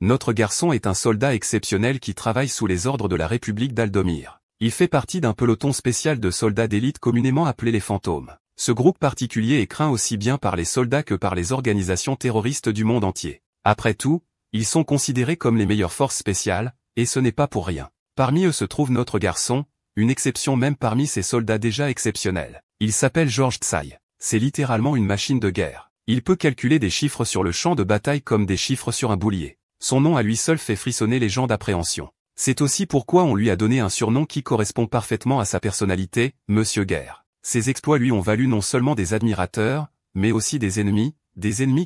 Notre garçon est un soldat exceptionnel qui travaille sous les ordres de la République d'Aldomir. Il fait partie d'un peloton spécial de soldats d'élite communément appelé les fantômes. Ce groupe particulier est craint aussi bien par les soldats que par les organisations terroristes du monde entier. Après tout, ils sont considérés comme les meilleures forces spéciales, et ce n'est pas pour rien. Parmi eux se trouve notre garçon, une exception même parmi ces soldats déjà exceptionnels. Il s'appelle George Tsai. C'est littéralement une machine de guerre. Il peut calculer des chiffres sur le champ de bataille comme des chiffres sur un boulier. Son nom à lui seul fait frissonner les gens d'appréhension. C'est aussi pourquoi on lui a donné un surnom qui correspond parfaitement à sa personnalité, Monsieur Guerre. Ses exploits lui ont valu non seulement des admirateurs, mais aussi des ennemis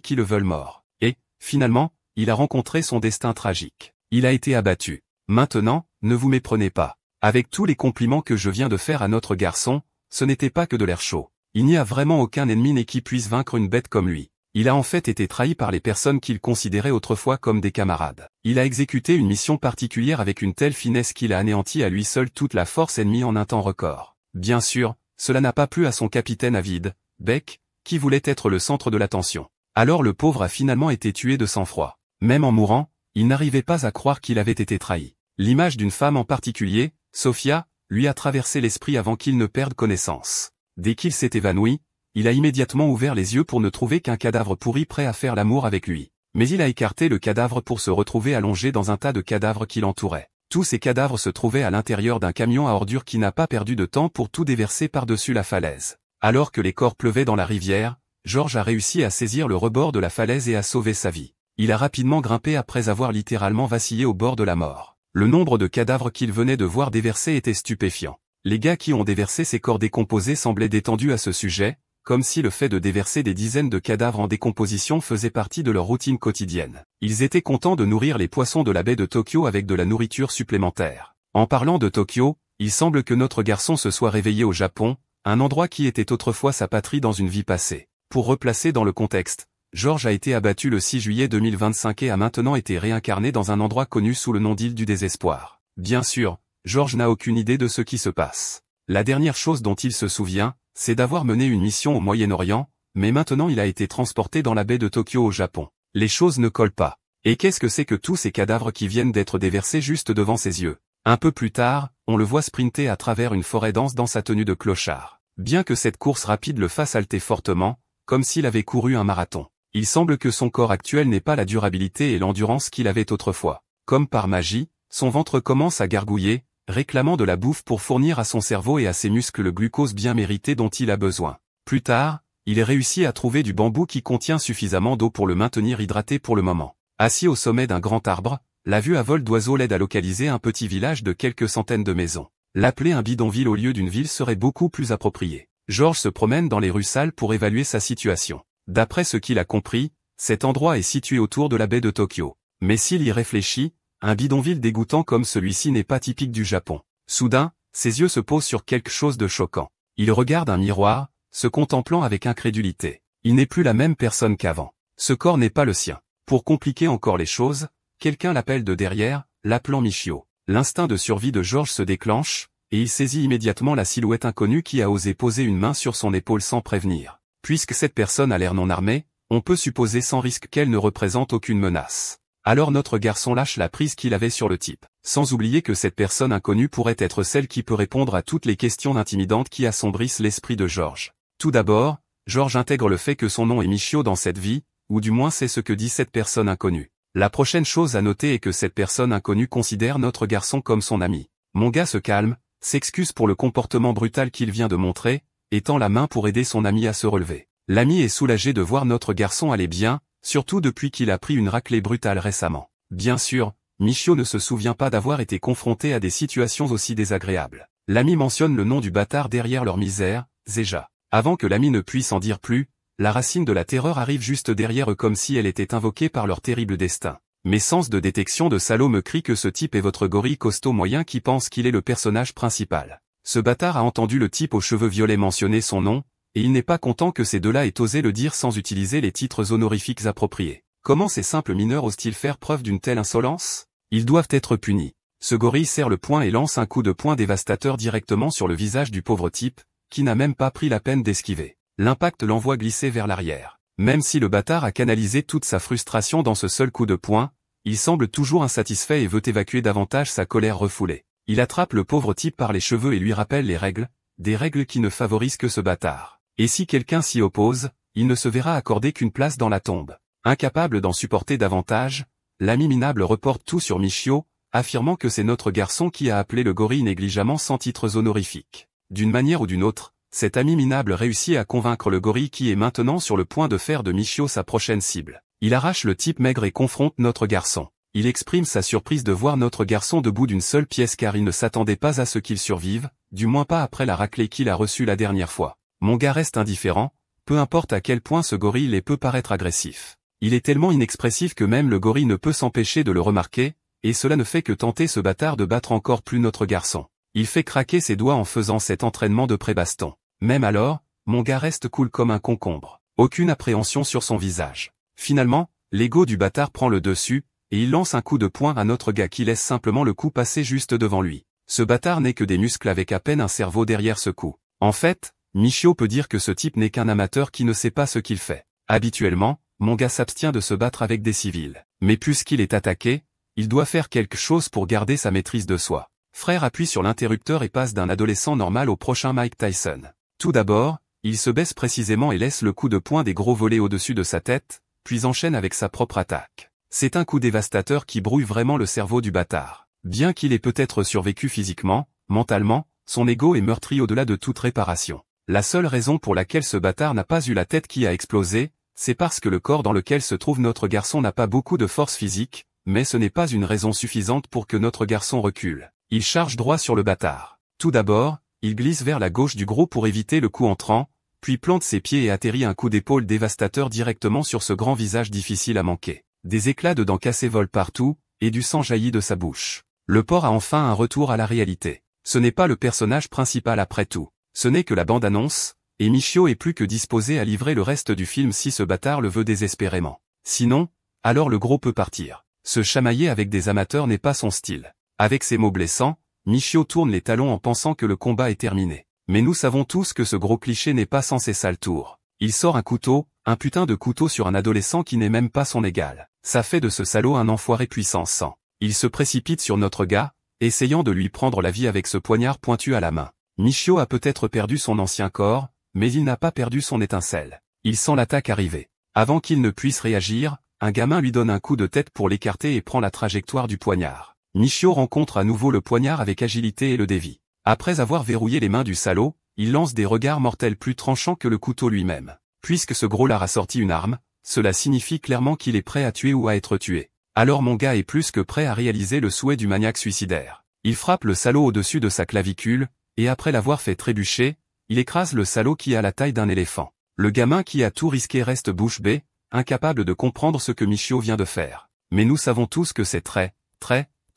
qui le veulent mort. Et, finalement, il a rencontré son destin tragique. Il a été abattu. Maintenant, ne vous méprenez pas. Avec tous les compliments que je viens de faire à notre garçon, ce n'était pas que de l'air chaud. Il n'y a vraiment aucun ennemi né qui puisse vaincre une bête comme lui. Il a en fait été trahi par les personnes qu'il considérait autrefois comme des camarades. Il a exécuté une mission particulière avec une telle finesse qu'il a anéanti à lui seul toute la force ennemie en un temps record. Bien sûr, cela n'a pas plu à son capitaine avide, Beck, qui voulait être le centre de l'attention. Alors le pauvre a finalement été tué de sang-froid. Même en mourant, il n'arrivait pas à croire qu'il avait été trahi. L'image d'une femme en particulier, Sophia, lui a traversé l'esprit avant qu'il ne perde connaissance. Dès qu'il s'est évanoui, il a immédiatement ouvert les yeux pour ne trouver qu'un cadavre pourri prêt à faire l'amour avec lui. Mais il a écarté le cadavre pour se retrouver allongé dans un tas de cadavres qui l'entouraient. Tous ces cadavres se trouvaient à l'intérieur d'un camion à ordures qui n'a pas perdu de temps pour tout déverser par-dessus la falaise. Alors que les corps pleuvaient dans la rivière, George a réussi à saisir le rebord de la falaise et à sauver sa vie. Il a rapidement grimpé après avoir littéralement vacillé au bord de la mort. Le nombre de cadavres qu'il venait de voir déverser était stupéfiant. Les gars qui ont déversé ces corps décomposés semblaient détendus à ce sujet, comme si le fait de déverser des dizaines de cadavres en décomposition faisait partie de leur routine quotidienne. Ils étaient contents de nourrir les poissons de la baie de Tokyo avec de la nourriture supplémentaire. En parlant de Tokyo, il semble que notre garçon se soit réveillé au Japon, un endroit qui était autrefois sa patrie dans une vie passée. Pour replacer dans le contexte, George a été abattu le 6 juillet 2025 et a maintenant été réincarné dans un endroit connu sous le nom d'île du désespoir. Bien sûr, George n'a aucune idée de ce qui se passe. La dernière chose dont il se souvient, c'est d'avoir mené une mission au Moyen-Orient, mais maintenant il a été transporté dans la baie de Tokyo au Japon. Les choses ne collent pas. Et qu'est-ce que c'est que tous ces cadavres qui viennent d'être déversés juste devant ses yeux? Un peu plus tard, on le voit sprinter à travers une forêt dense dans sa tenue de clochard. Bien que cette course rapide le fasse halter fortement, comme s'il avait couru un marathon. Il semble que son corps actuel n'ait pas la durabilité et l'endurance qu'il avait autrefois. Comme par magie, son ventre commence à gargouiller, réclamant de la bouffe pour fournir à son cerveau et à ses muscles le glucose bien mérité dont il a besoin. Plus tard, il réussit à trouver du bambou qui contient suffisamment d'eau pour le maintenir hydraté pour le moment. Assis au sommet d'un grand arbre, la vue à vol d'oiseau l'aide à localiser un petit village de quelques centaines de maisons. L'appeler un bidonville au lieu d'une ville serait beaucoup plus approprié. George se promène dans les rues sales pour évaluer sa situation. D'après ce qu'il a compris, cet endroit est situé autour de la baie de Tokyo. Mais s'il y réfléchit, un bidonville dégoûtant comme celui-ci n'est pas typique du Japon. Soudain, ses yeux se posent sur quelque chose de choquant. Il regarde un miroir, se contemplant avec incrédulité. Il n'est plus la même personne qu'avant. Ce corps n'est pas le sien. Pour compliquer encore les choses, quelqu'un l'appelle de derrière, l'appelant Michio. L'instinct de survie de George se déclenche, et il saisit immédiatement la silhouette inconnue qui a osé poser une main sur son épaule sans prévenir. Puisque cette personne a l'air non armée, on peut supposer sans risque qu'elle ne représente aucune menace. Alors notre garçon lâche la prise qu'il avait sur le type. Sans oublier que cette personne inconnue pourrait être celle qui peut répondre à toutes les questions intimidantes qui assombrissent l'esprit de George. Tout d'abord, George intègre le fait que son nom est Michio dans cette vie, ou du moins c'est ce que dit cette personne inconnue. La prochaine chose à noter est que cette personne inconnue considère notre garçon comme son ami. Mon gars se calme, s'excuse pour le comportement brutal qu'il vient de montrer, et tend la main pour aider son ami à se relever. L'ami est soulagé de voir notre garçon aller bien, surtout depuis qu'il a pris une raclée brutale récemment. Bien sûr, Michio ne se souvient pas d'avoir été confronté à des situations aussi désagréables. L'ami mentionne le nom du bâtard derrière leur misère, Zeja. Avant que l'ami ne puisse en dire plus, la racine de la terreur arrive juste derrière eux comme si elle était invoquée par leur terrible destin. Mes sens de détection de salaud me crient que ce type est votre gorille costaud moyen qui pense qu'il est le personnage principal. Ce bâtard a entendu le type aux cheveux violets mentionner son nom, et il n'est pas content que ces deux-là aient osé le dire sans utiliser les titres honorifiques appropriés. Comment ces simples mineurs osent-ils faire preuve d'une telle insolence? Ils doivent être punis. Ce gorille serre le poing et lance un coup de poing dévastateur directement sur le visage du pauvre type, qui n'a même pas pris la peine d'esquiver. L'impact l'envoie glisser vers l'arrière. Même si le bâtard a canalisé toute sa frustration dans ce seul coup de poing, Il semble toujours insatisfait et veut évacuer davantage sa colère refoulée. Il attrape le pauvre type par les cheveux et lui rappelle les règles, des règles qui ne favorisent que ce bâtard. Et si quelqu'un s'y oppose, il ne se verra accorder qu'une place dans la tombe. Incapable d'en supporter davantage, l'ami minable reporte tout sur Michio, affirmant que c'est notre garçon qui a appelé le gorille négligemment sans titres honorifiques. D'une manière ou d'une autre, cet ami minable réussit à convaincre le gorille qui est maintenant sur le point de faire de Michio sa prochaine cible. Il arrache le type maigre et confronte notre garçon. Il exprime sa surprise de voir notre garçon debout d'une seule pièce car il ne s'attendait pas à ce qu'il survive, du moins pas après la raclée qu'il a reçue la dernière fois. Mon gars reste indifférent, peu importe à quel point ce gorille peut paraître agressif. Il est tellement inexpressif que même le gorille ne peut s'empêcher de le remarquer, et cela ne fait que tenter ce bâtard de battre encore plus notre garçon. Il fait craquer ses doigts en faisant cet entraînement de pré-baston. Même alors, mon gars reste cool comme un concombre. Aucune appréhension sur son visage. Finalement, l'ego du bâtard prend le dessus, et il lance un coup de poing à notre gars qui laisse simplement le coup passer juste devant lui. Ce bâtard n'est que des muscles avec à peine un cerveau derrière ce coup. En fait, Michio peut dire que ce type n'est qu'un amateur qui ne sait pas ce qu'il fait. Habituellement, mon gars s'abstient de se battre avec des civils. Mais puisqu'il est attaqué, il doit faire quelque chose pour garder sa maîtrise de soi. Frère appuie sur l'interrupteur et passe d'un adolescent normal au prochain Mike Tyson. Tout d'abord, il se baisse précisément et laisse le coup de poing des gros volets au-dessus de sa tête, puis enchaîne avec sa propre attaque. C'est un coup dévastateur qui brouille vraiment le cerveau du bâtard. Bien qu'il ait peut-être survécu physiquement, mentalement, son ego est meurtri au-delà de toute réparation. La seule raison pour laquelle ce bâtard n'a pas eu la tête qui a explosé, c'est parce que le corps dans lequel se trouve notre garçon n'a pas beaucoup de force physique, mais ce n'est pas une raison suffisante pour que notre garçon recule. Il charge droit sur le bâtard. Tout d'abord, il glisse vers la gauche du gros pour éviter le coup entrant, puis plante ses pieds et atterrit un coup d'épaule dévastateur directement sur ce grand visage difficile à manquer. Des éclats de dents cassées volent partout, et du sang jaillit de sa bouche. Le porc a enfin un retour à la réalité. Ce n'est pas le personnage principal après tout. Ce n'est que la bande-annonce, et Michio est plus que disposé à livrer le reste du film si ce bâtard le veut désespérément. Sinon, alors le gros peut partir. Se chamailler avec des amateurs n'est pas son style. Avec ces mots blessants, Michio tourne les talons en pensant que le combat est terminé. Mais nous savons tous que ce gros cliché n'est pas censé ça le tour. Il sort un couteau, un putain de couteau sur un adolescent qui n'est même pas son égal. Ça fait de ce salaud un enfoiré puissance 100. Il se précipite sur notre gars, essayant de lui prendre la vie avec ce poignard pointu à la main. Michio a peut-être perdu son ancien corps, mais il n'a pas perdu son étincelle. Il sent l'attaque arriver. Avant qu'il ne puisse réagir, un gamin lui donne un coup de tête pour l'écarter et prend la trajectoire du poignard. Michio rencontre à nouveau le poignard avec agilité et le dévie. Après avoir verrouillé les mains du salaud, il lance des regards mortels plus tranchants que le couteau lui-même. Puisque ce gros lard a sorti une arme, cela signifie clairement qu'il est prêt à tuer ou à être tué. Alors mon gars est plus que prêt à réaliser le souhait du maniaque suicidaire. Il frappe le salaud au-dessus de sa clavicule, et après l'avoir fait trébucher, il écrase le salaud qui a la taille d'un éléphant. Le gamin qui a tout risqué reste bouche bée, incapable de comprendre ce que Michio vient de faire. Mais nous savons tous que c'est très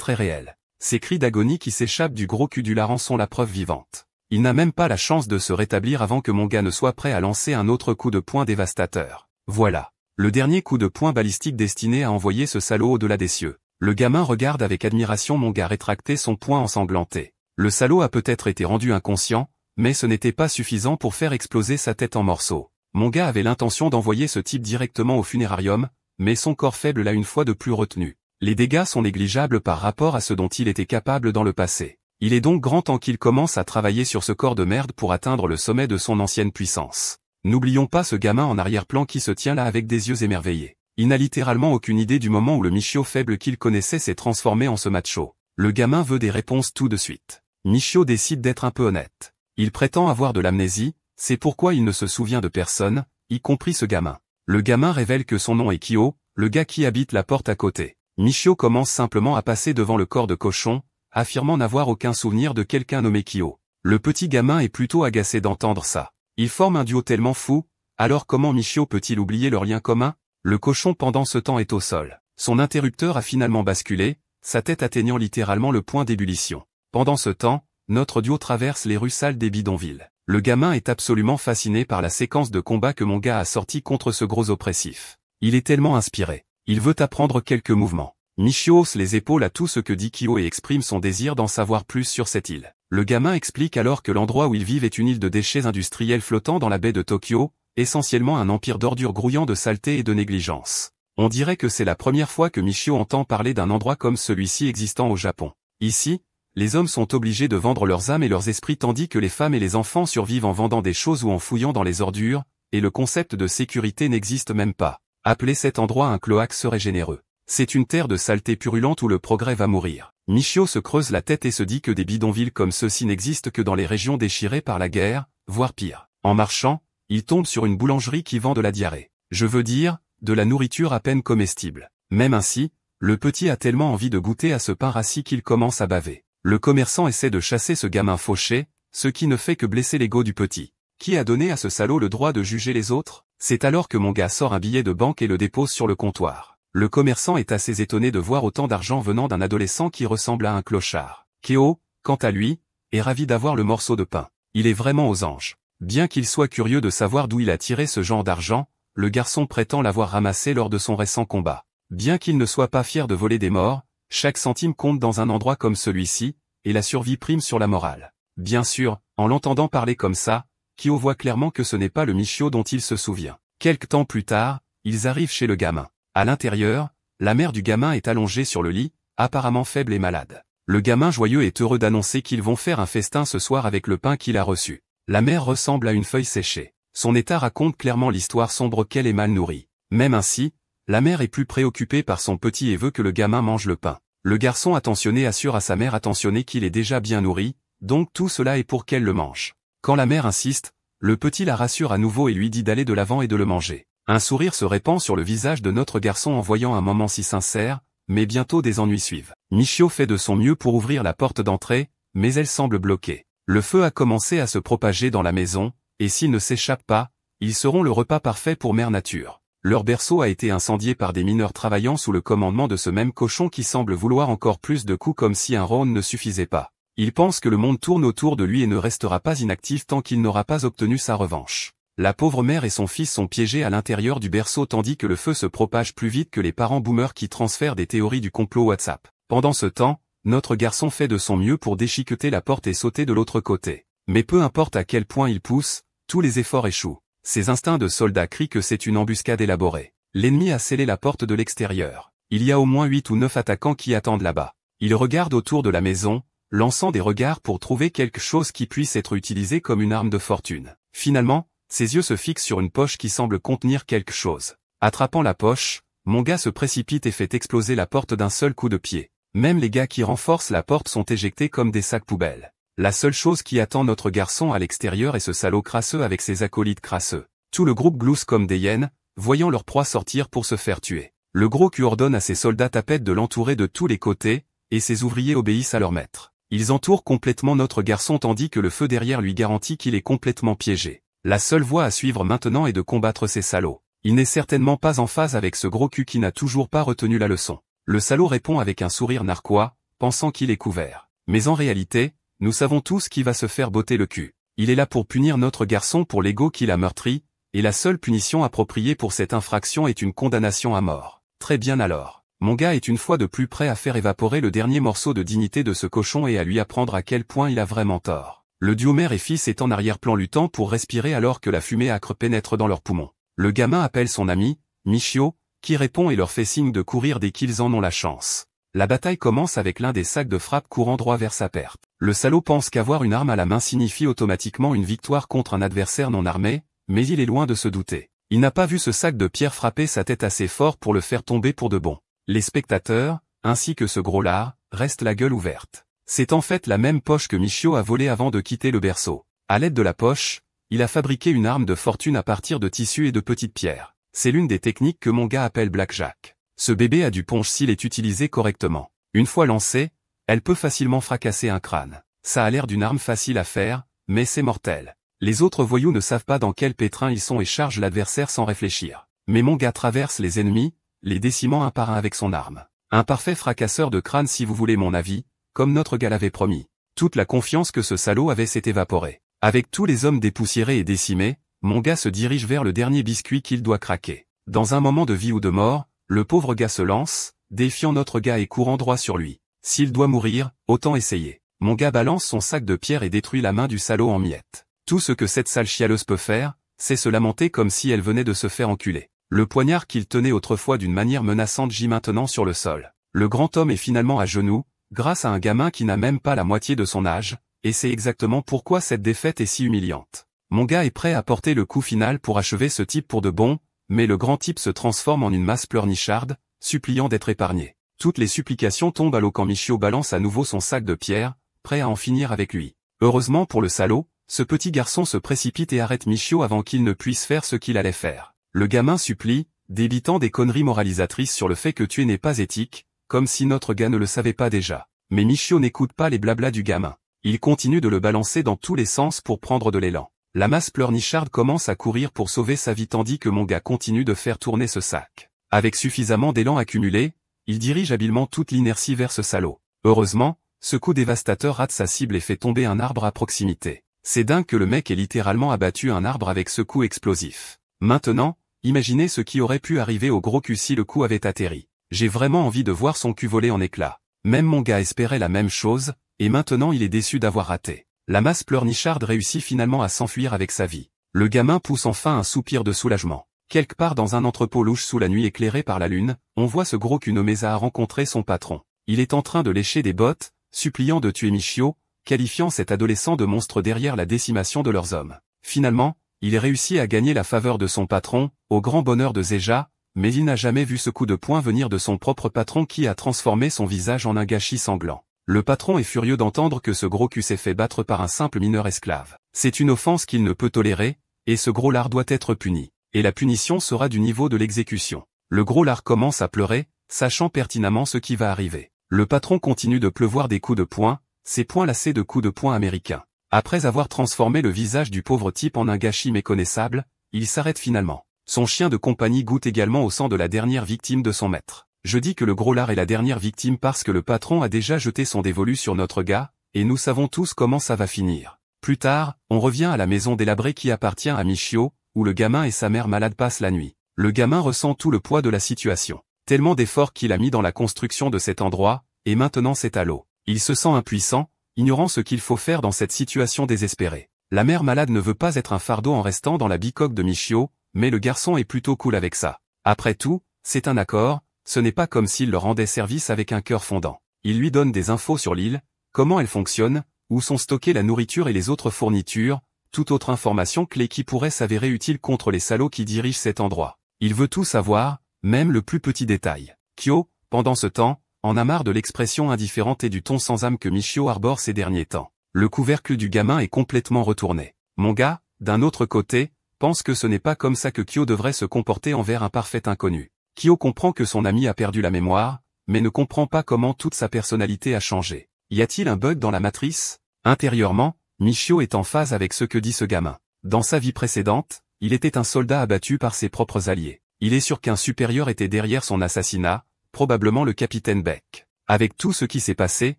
réel. Ces cris d'agonie qui s'échappent du gros cul du larron sont la preuve vivante. Il n'a même pas la chance de se rétablir avant que mon gars ne soit prêt à lancer un autre coup de poing dévastateur. Voilà. Le dernier coup de poing balistique destiné à envoyer ce salaud au-delà des cieux. Le gamin regarde avec admiration mon gars rétracter son poing ensanglanté. Le salaud a peut-être été rendu inconscient, mais ce n'était pas suffisant pour faire exploser sa tête en morceaux. Mon gars avait l'intention d'envoyer ce type directement au funérarium, mais son corps faible l'a une fois de plus retenu. Les dégâts sont négligeables par rapport à ce dont il était capable dans le passé. Il est donc grand temps qu'il commence à travailler sur ce corps de merde pour atteindre le sommet de son ancienne puissance. N'oublions pas ce gamin en arrière-plan qui se tient là avec des yeux émerveillés. Il n'a littéralement aucune idée du moment où le Michio faible qu'il connaissait s'est transformé en ce macho. Le gamin veut des réponses tout de suite. Michio décide d'être un peu honnête. Il prétend avoir de l'amnésie, c'est pourquoi il ne se souvient de personne, y compris ce gamin. Le gamin révèle que son nom est Kyo, le gars qui habite la porte à côté. Michio commence simplement à passer devant le corps de cochon, affirmant n'avoir aucun souvenir de quelqu'un nommé Kyo. Le petit gamin est plutôt agacé d'entendre ça. Ils forment un duo tellement fou, alors comment Michio peut-il oublier leur lien commun? Le cochon pendant ce temps est au sol. Son interrupteur a finalement basculé, sa tête atteignant littéralement le point d'ébullition. Pendant ce temps, notre duo traverse les rues sales des bidonvilles. Le gamin est absolument fasciné par la séquence de combat que mon gars a sorti contre ce gros oppressif. Il est tellement inspiré. Il veut apprendre quelques mouvements. Michio hausse les épaules à tout ce que dit Kyo et exprime son désir d'en savoir plus sur cette île. Le gamin explique alors que l'endroit où ils vivent est une île de déchets industriels flottant dans la baie de Tokyo, essentiellement un empire d'ordures grouillant de saleté et de négligence. On dirait que c'est la première fois que Michio entend parler d'un endroit comme celui-ci existant au Japon. Ici, les hommes sont obligés de vendre leurs âmes et leurs esprits tandis que les femmes et les enfants survivent en vendant des choses ou en fouillant dans les ordures, et le concept de sécurité n'existe même pas. Appeler cet endroit un cloaque serait généreux. C'est une terre de saleté purulente où le progrès va mourir. Michio se creuse la tête et se dit que des bidonvilles comme ceux-ci n'existent que dans les régions déchirées par la guerre, voire pire. En marchant, il tombe sur une boulangerie qui vend de la diarrhée. Je veux dire, de la nourriture à peine comestible. Même ainsi, le petit a tellement envie de goûter à ce pain rassis qu'il commence à baver. Le commerçant essaie de chasser ce gamin fauché, ce qui ne fait que blesser l'ego du petit. Qui a donné à ce salaud le droit de juger les autres? C'est alors que mon gars sort un billet de banque et le dépose sur le comptoir. Le commerçant est assez étonné de voir autant d'argent venant d'un adolescent qui ressemble à un clochard. Keo, quant à lui, est ravi d'avoir le morceau de pain. Il est vraiment aux anges. Bien qu'il soit curieux de savoir d'où il a tiré ce genre d'argent, le garçon prétend l'avoir ramassé lors de son récent combat. Bien qu'il ne soit pas fier de voler des morts, chaque centime compte dans un endroit comme celui-ci, et la survie prime sur la morale. Bien sûr, en l'entendant parler comme ça, Kyo voit clairement que ce n'est pas le Michio dont il se souvient. Quelque temps plus tard, ils arrivent chez le gamin. À l'intérieur, la mère du gamin est allongée sur le lit, apparemment faible et malade. Le gamin joyeux est heureux d'annoncer qu'ils vont faire un festin ce soir avec le pain qu'il a reçu. La mère ressemble à une feuille séchée. Son état raconte clairement l'histoire sombre qu'elle est mal nourrie. Même ainsi, la mère est plus préoccupée par son petit et veut que le gamin mange le pain. Le garçon attentionné assure à sa mère attentionnée qu'il est déjà bien nourri, donc tout cela est pour qu'elle le mange. Quand la mère insiste, le petit la rassure à nouveau et lui dit d'aller de l'avant et de le manger. Un sourire se répand sur le visage de notre garçon en voyant un moment si sincère, mais bientôt des ennuis suivent. Michio fait de son mieux pour ouvrir la porte d'entrée, mais elle semble bloquée. Le feu a commencé à se propager dans la maison, et s'ils ne s'échappent pas, ils seront le repas parfait pour Mère Nature. Leur berceau a été incendié par des mineurs travaillant sous le commandement de ce même cochon qui semble vouloir encore plus de coups comme si un round ne suffisait pas. Il pense que le monde tourne autour de lui et ne restera pas inactif tant qu'il n'aura pas obtenu sa revanche. La pauvre mère et son fils sont piégés à l'intérieur du berceau tandis que le feu se propage plus vite que les parents boomers qui transfèrent des théories du complot WhatsApp. Pendant ce temps, notre garçon fait de son mieux pour déchiqueter la porte et sauter de l'autre côté. Mais peu importe à quel point il pousse, tous les efforts échouent. Ses instincts de soldat crient que c'est une embuscade élaborée. L'ennemi a scellé la porte de l'extérieur. Il y a au moins 8 ou 9 attaquants qui attendent là-bas. Ils regardent autour de la maison, lançant des regards pour trouver quelque chose qui puisse être utilisé comme une arme de fortune. Finalement, ses yeux se fixent sur une poche qui semble contenir quelque chose. Attrapant la poche, mon gars se précipite et fait exploser la porte d'un seul coup de pied. Même les gars qui renforcent la porte sont éjectés comme des sacs poubelles. La seule chose qui attend notre garçon à l'extérieur est ce salaud crasseux avec ses acolytes crasseux. Tout le groupe glousse comme des hyènes, voyant leur proie sortir pour se faire tuer. Le gros cul ordonne à ses soldats tapettes de l'entourer de tous les côtés, et ses ouvriers obéissent à leur maître. Ils entourent complètement notre garçon tandis que le feu derrière lui garantit qu'il est complètement piégé. La seule voie à suivre maintenant est de combattre ces salauds. Il n'est certainement pas en phase avec ce gros cul qui n'a toujours pas retenu la leçon. Le salaud répond avec un sourire narquois, pensant qu'il est couvert. Mais en réalité, nous savons tous qui va se faire botter le cul. Il est là pour punir notre garçon pour l'ego qu'il a meurtri, et la seule punition appropriée pour cette infraction est une condamnation à mort. Très bien alors. Mon gars est une fois de plus prêt à faire évaporer le dernier morceau de dignité de ce cochon et à lui apprendre à quel point il a vraiment tort. Le duo mère et fils est en arrière-plan luttant pour respirer alors que la fumée âcre pénètre dans leurs poumons. Le gamin appelle son ami, Michio, qui répond et leur fait signe de courir dès qu'ils en ont la chance. La bataille commence avec l'un des sacs de frappe courant droit vers sa perte. Le salaud pense qu'avoir une arme à la main signifie automatiquement une victoire contre un adversaire non armé, mais il est loin de se douter. Il n'a pas vu ce sac de pierre frapper sa tête assez fort pour le faire tomber pour de bon. Les spectateurs, ainsi que ce gros lard, restent la gueule ouverte. C'est en fait la même poche que Michio a volée avant de quitter le berceau. À l'aide de la poche, il a fabriqué une arme de fortune à partir de tissus et de petites pierres. C'est l'une des techniques que mon gars appelle blackjack. Ce bébé a du punch s'il est utilisé correctement. Une fois lancée, elle peut facilement fracasser un crâne. Ça a l'air d'une arme facile à faire, mais c'est mortel. Les autres voyous ne savent pas dans quel pétrin ils sont et chargent l'adversaire sans réfléchir. Mais mon gars traverse les ennemis, les décimant un par un avec son arme. Un parfait fracasseur de crâne si vous voulez mon avis, comme notre gars l'avait promis. Toute la confiance que ce salaud avait s'est évaporée. Avec tous les hommes dépoussiérés et décimés, mon gars se dirige vers le dernier biscuit qu'il doit craquer. Dans un moment de vie ou de mort, le pauvre gars se lance, défiant notre gars et courant droit sur lui. S'il doit mourir, autant essayer. Mon gars balance son sac de pierre et détruit la main du salaud en miettes. Tout ce que cette sale chialeuse peut faire, c'est se lamenter comme si elle venait de se faire enculer. Le poignard qu'il tenait autrefois d'une manière menaçante gît maintenant sur le sol. Le grand homme est finalement à genoux, grâce à un gamin qui n'a même pas la moitié de son âge, et c'est exactement pourquoi cette défaite est si humiliante. Mon gars est prêt à porter le coup final pour achever ce type pour de bon, mais le grand type se transforme en une masse pleurnicharde, suppliant d'être épargné. Toutes les supplications tombent à l'eau quand Michio balance à nouveau son sac de pierre, prêt à en finir avec lui. Heureusement pour le salaud, ce petit garçon se précipite et arrête Michio avant qu'il ne puisse faire ce qu'il allait faire. Le gamin supplie, débitant des conneries moralisatrices sur le fait que tuer n'est pas éthique, comme si notre gars ne le savait pas déjà. Mais Michio n'écoute pas les blablas du gamin. Il continue de le balancer dans tous les sens pour prendre de l'élan. La masse pleurnicharde commence à courir pour sauver sa vie tandis que mon gars continue de faire tourner ce sac. Avec suffisamment d'élan accumulé, il dirige habilement toute l'inertie vers ce salaud. Heureusement, ce coup dévastateur rate sa cible et fait tomber un arbre à proximité. C'est dingue que le mec ait littéralement abattu un arbre avec ce coup explosif. Maintenant, imaginez ce qui aurait pu arriver au gros cul si le coup avait atterri. J'ai vraiment envie de voir son cul voler en éclats. Même mon gars espérait la même chose, et maintenant il est déçu d'avoir raté. La masse pleurnicharde réussit finalement à s'enfuir avec sa vie. Le gamin pousse enfin un soupir de soulagement. Quelque part dans un entrepôt louche sous la nuit éclairée par la lune, on voit ce gros cul nommé Zaha rencontrer son patron. Il est en train de lécher des bottes, suppliant de tuer Michio, qualifiant cet adolescent de monstre derrière la décimation de leurs hommes. Finalement, il réussit à gagner la faveur de son patron, au grand bonheur de Zeja, mais il n'a jamais vu ce coup de poing venir de son propre patron qui a transformé son visage en un gâchis sanglant. Le patron est furieux d'entendre que ce gros cul s'est fait battre par un simple mineur esclave. C'est une offense qu'il ne peut tolérer, et ce gros lard doit être puni. Et la punition sera du niveau de l'exécution. Le gros lard commence à pleurer, sachant pertinemment ce qui va arriver. Le patron continue de pleuvoir des coups de poing, ses poings lassés de coups de poing américains. Après avoir transformé le visage du pauvre type en un gâchis méconnaissable, il s'arrête finalement. Son chien de compagnie goûte également au sang de la dernière victime de son maître. Je dis que le gros lard est la dernière victime parce que le patron a déjà jeté son dévolu sur notre gars, et nous savons tous comment ça va finir. Plus tard, on revient à la maison délabrée qui appartient à Michio, où le gamin et sa mère malade passent la nuit. Le gamin ressent tout le poids de la situation. Tellement d'efforts qu'il a mis dans la construction de cet endroit, et maintenant c'est à l'eau. Il se sent impuissant, ignorant ce qu'il faut faire dans cette situation désespérée. La mère malade ne veut pas être un fardeau en restant dans la bicoque de Michio, mais le garçon est plutôt cool avec ça. Après tout, c'est un accord, ce n'est pas comme s'il leur rendait service avec un cœur fondant. Il lui donne des infos sur l'île, comment elle fonctionne, où sont stockées la nourriture et les autres fournitures, toute autre information clé qui pourrait s'avérer utile contre les salauds qui dirigent cet endroit. Il veut tout savoir, même le plus petit détail. Kyo, pendant ce temps, en a marre de l'expression indifférente et du ton sans âme que Michio arbore ces derniers temps. Le couvercle du gamin est complètement retourné. Mon gars, d'un autre côté, pense que ce n'est pas comme ça que Kyo devrait se comporter envers un parfait inconnu. Kyo comprend que son ami a perdu la mémoire, mais ne comprend pas comment toute sa personnalité a changé. Y a-t-il un bug dans la matrice? Intérieurement, Michio est en phase avec ce que dit ce gamin. Dans sa vie précédente, il était un soldat abattu par ses propres alliés. Il est sûr qu'un supérieur était derrière son assassinat, probablement le capitaine Beck. Avec tout ce qui s'est passé,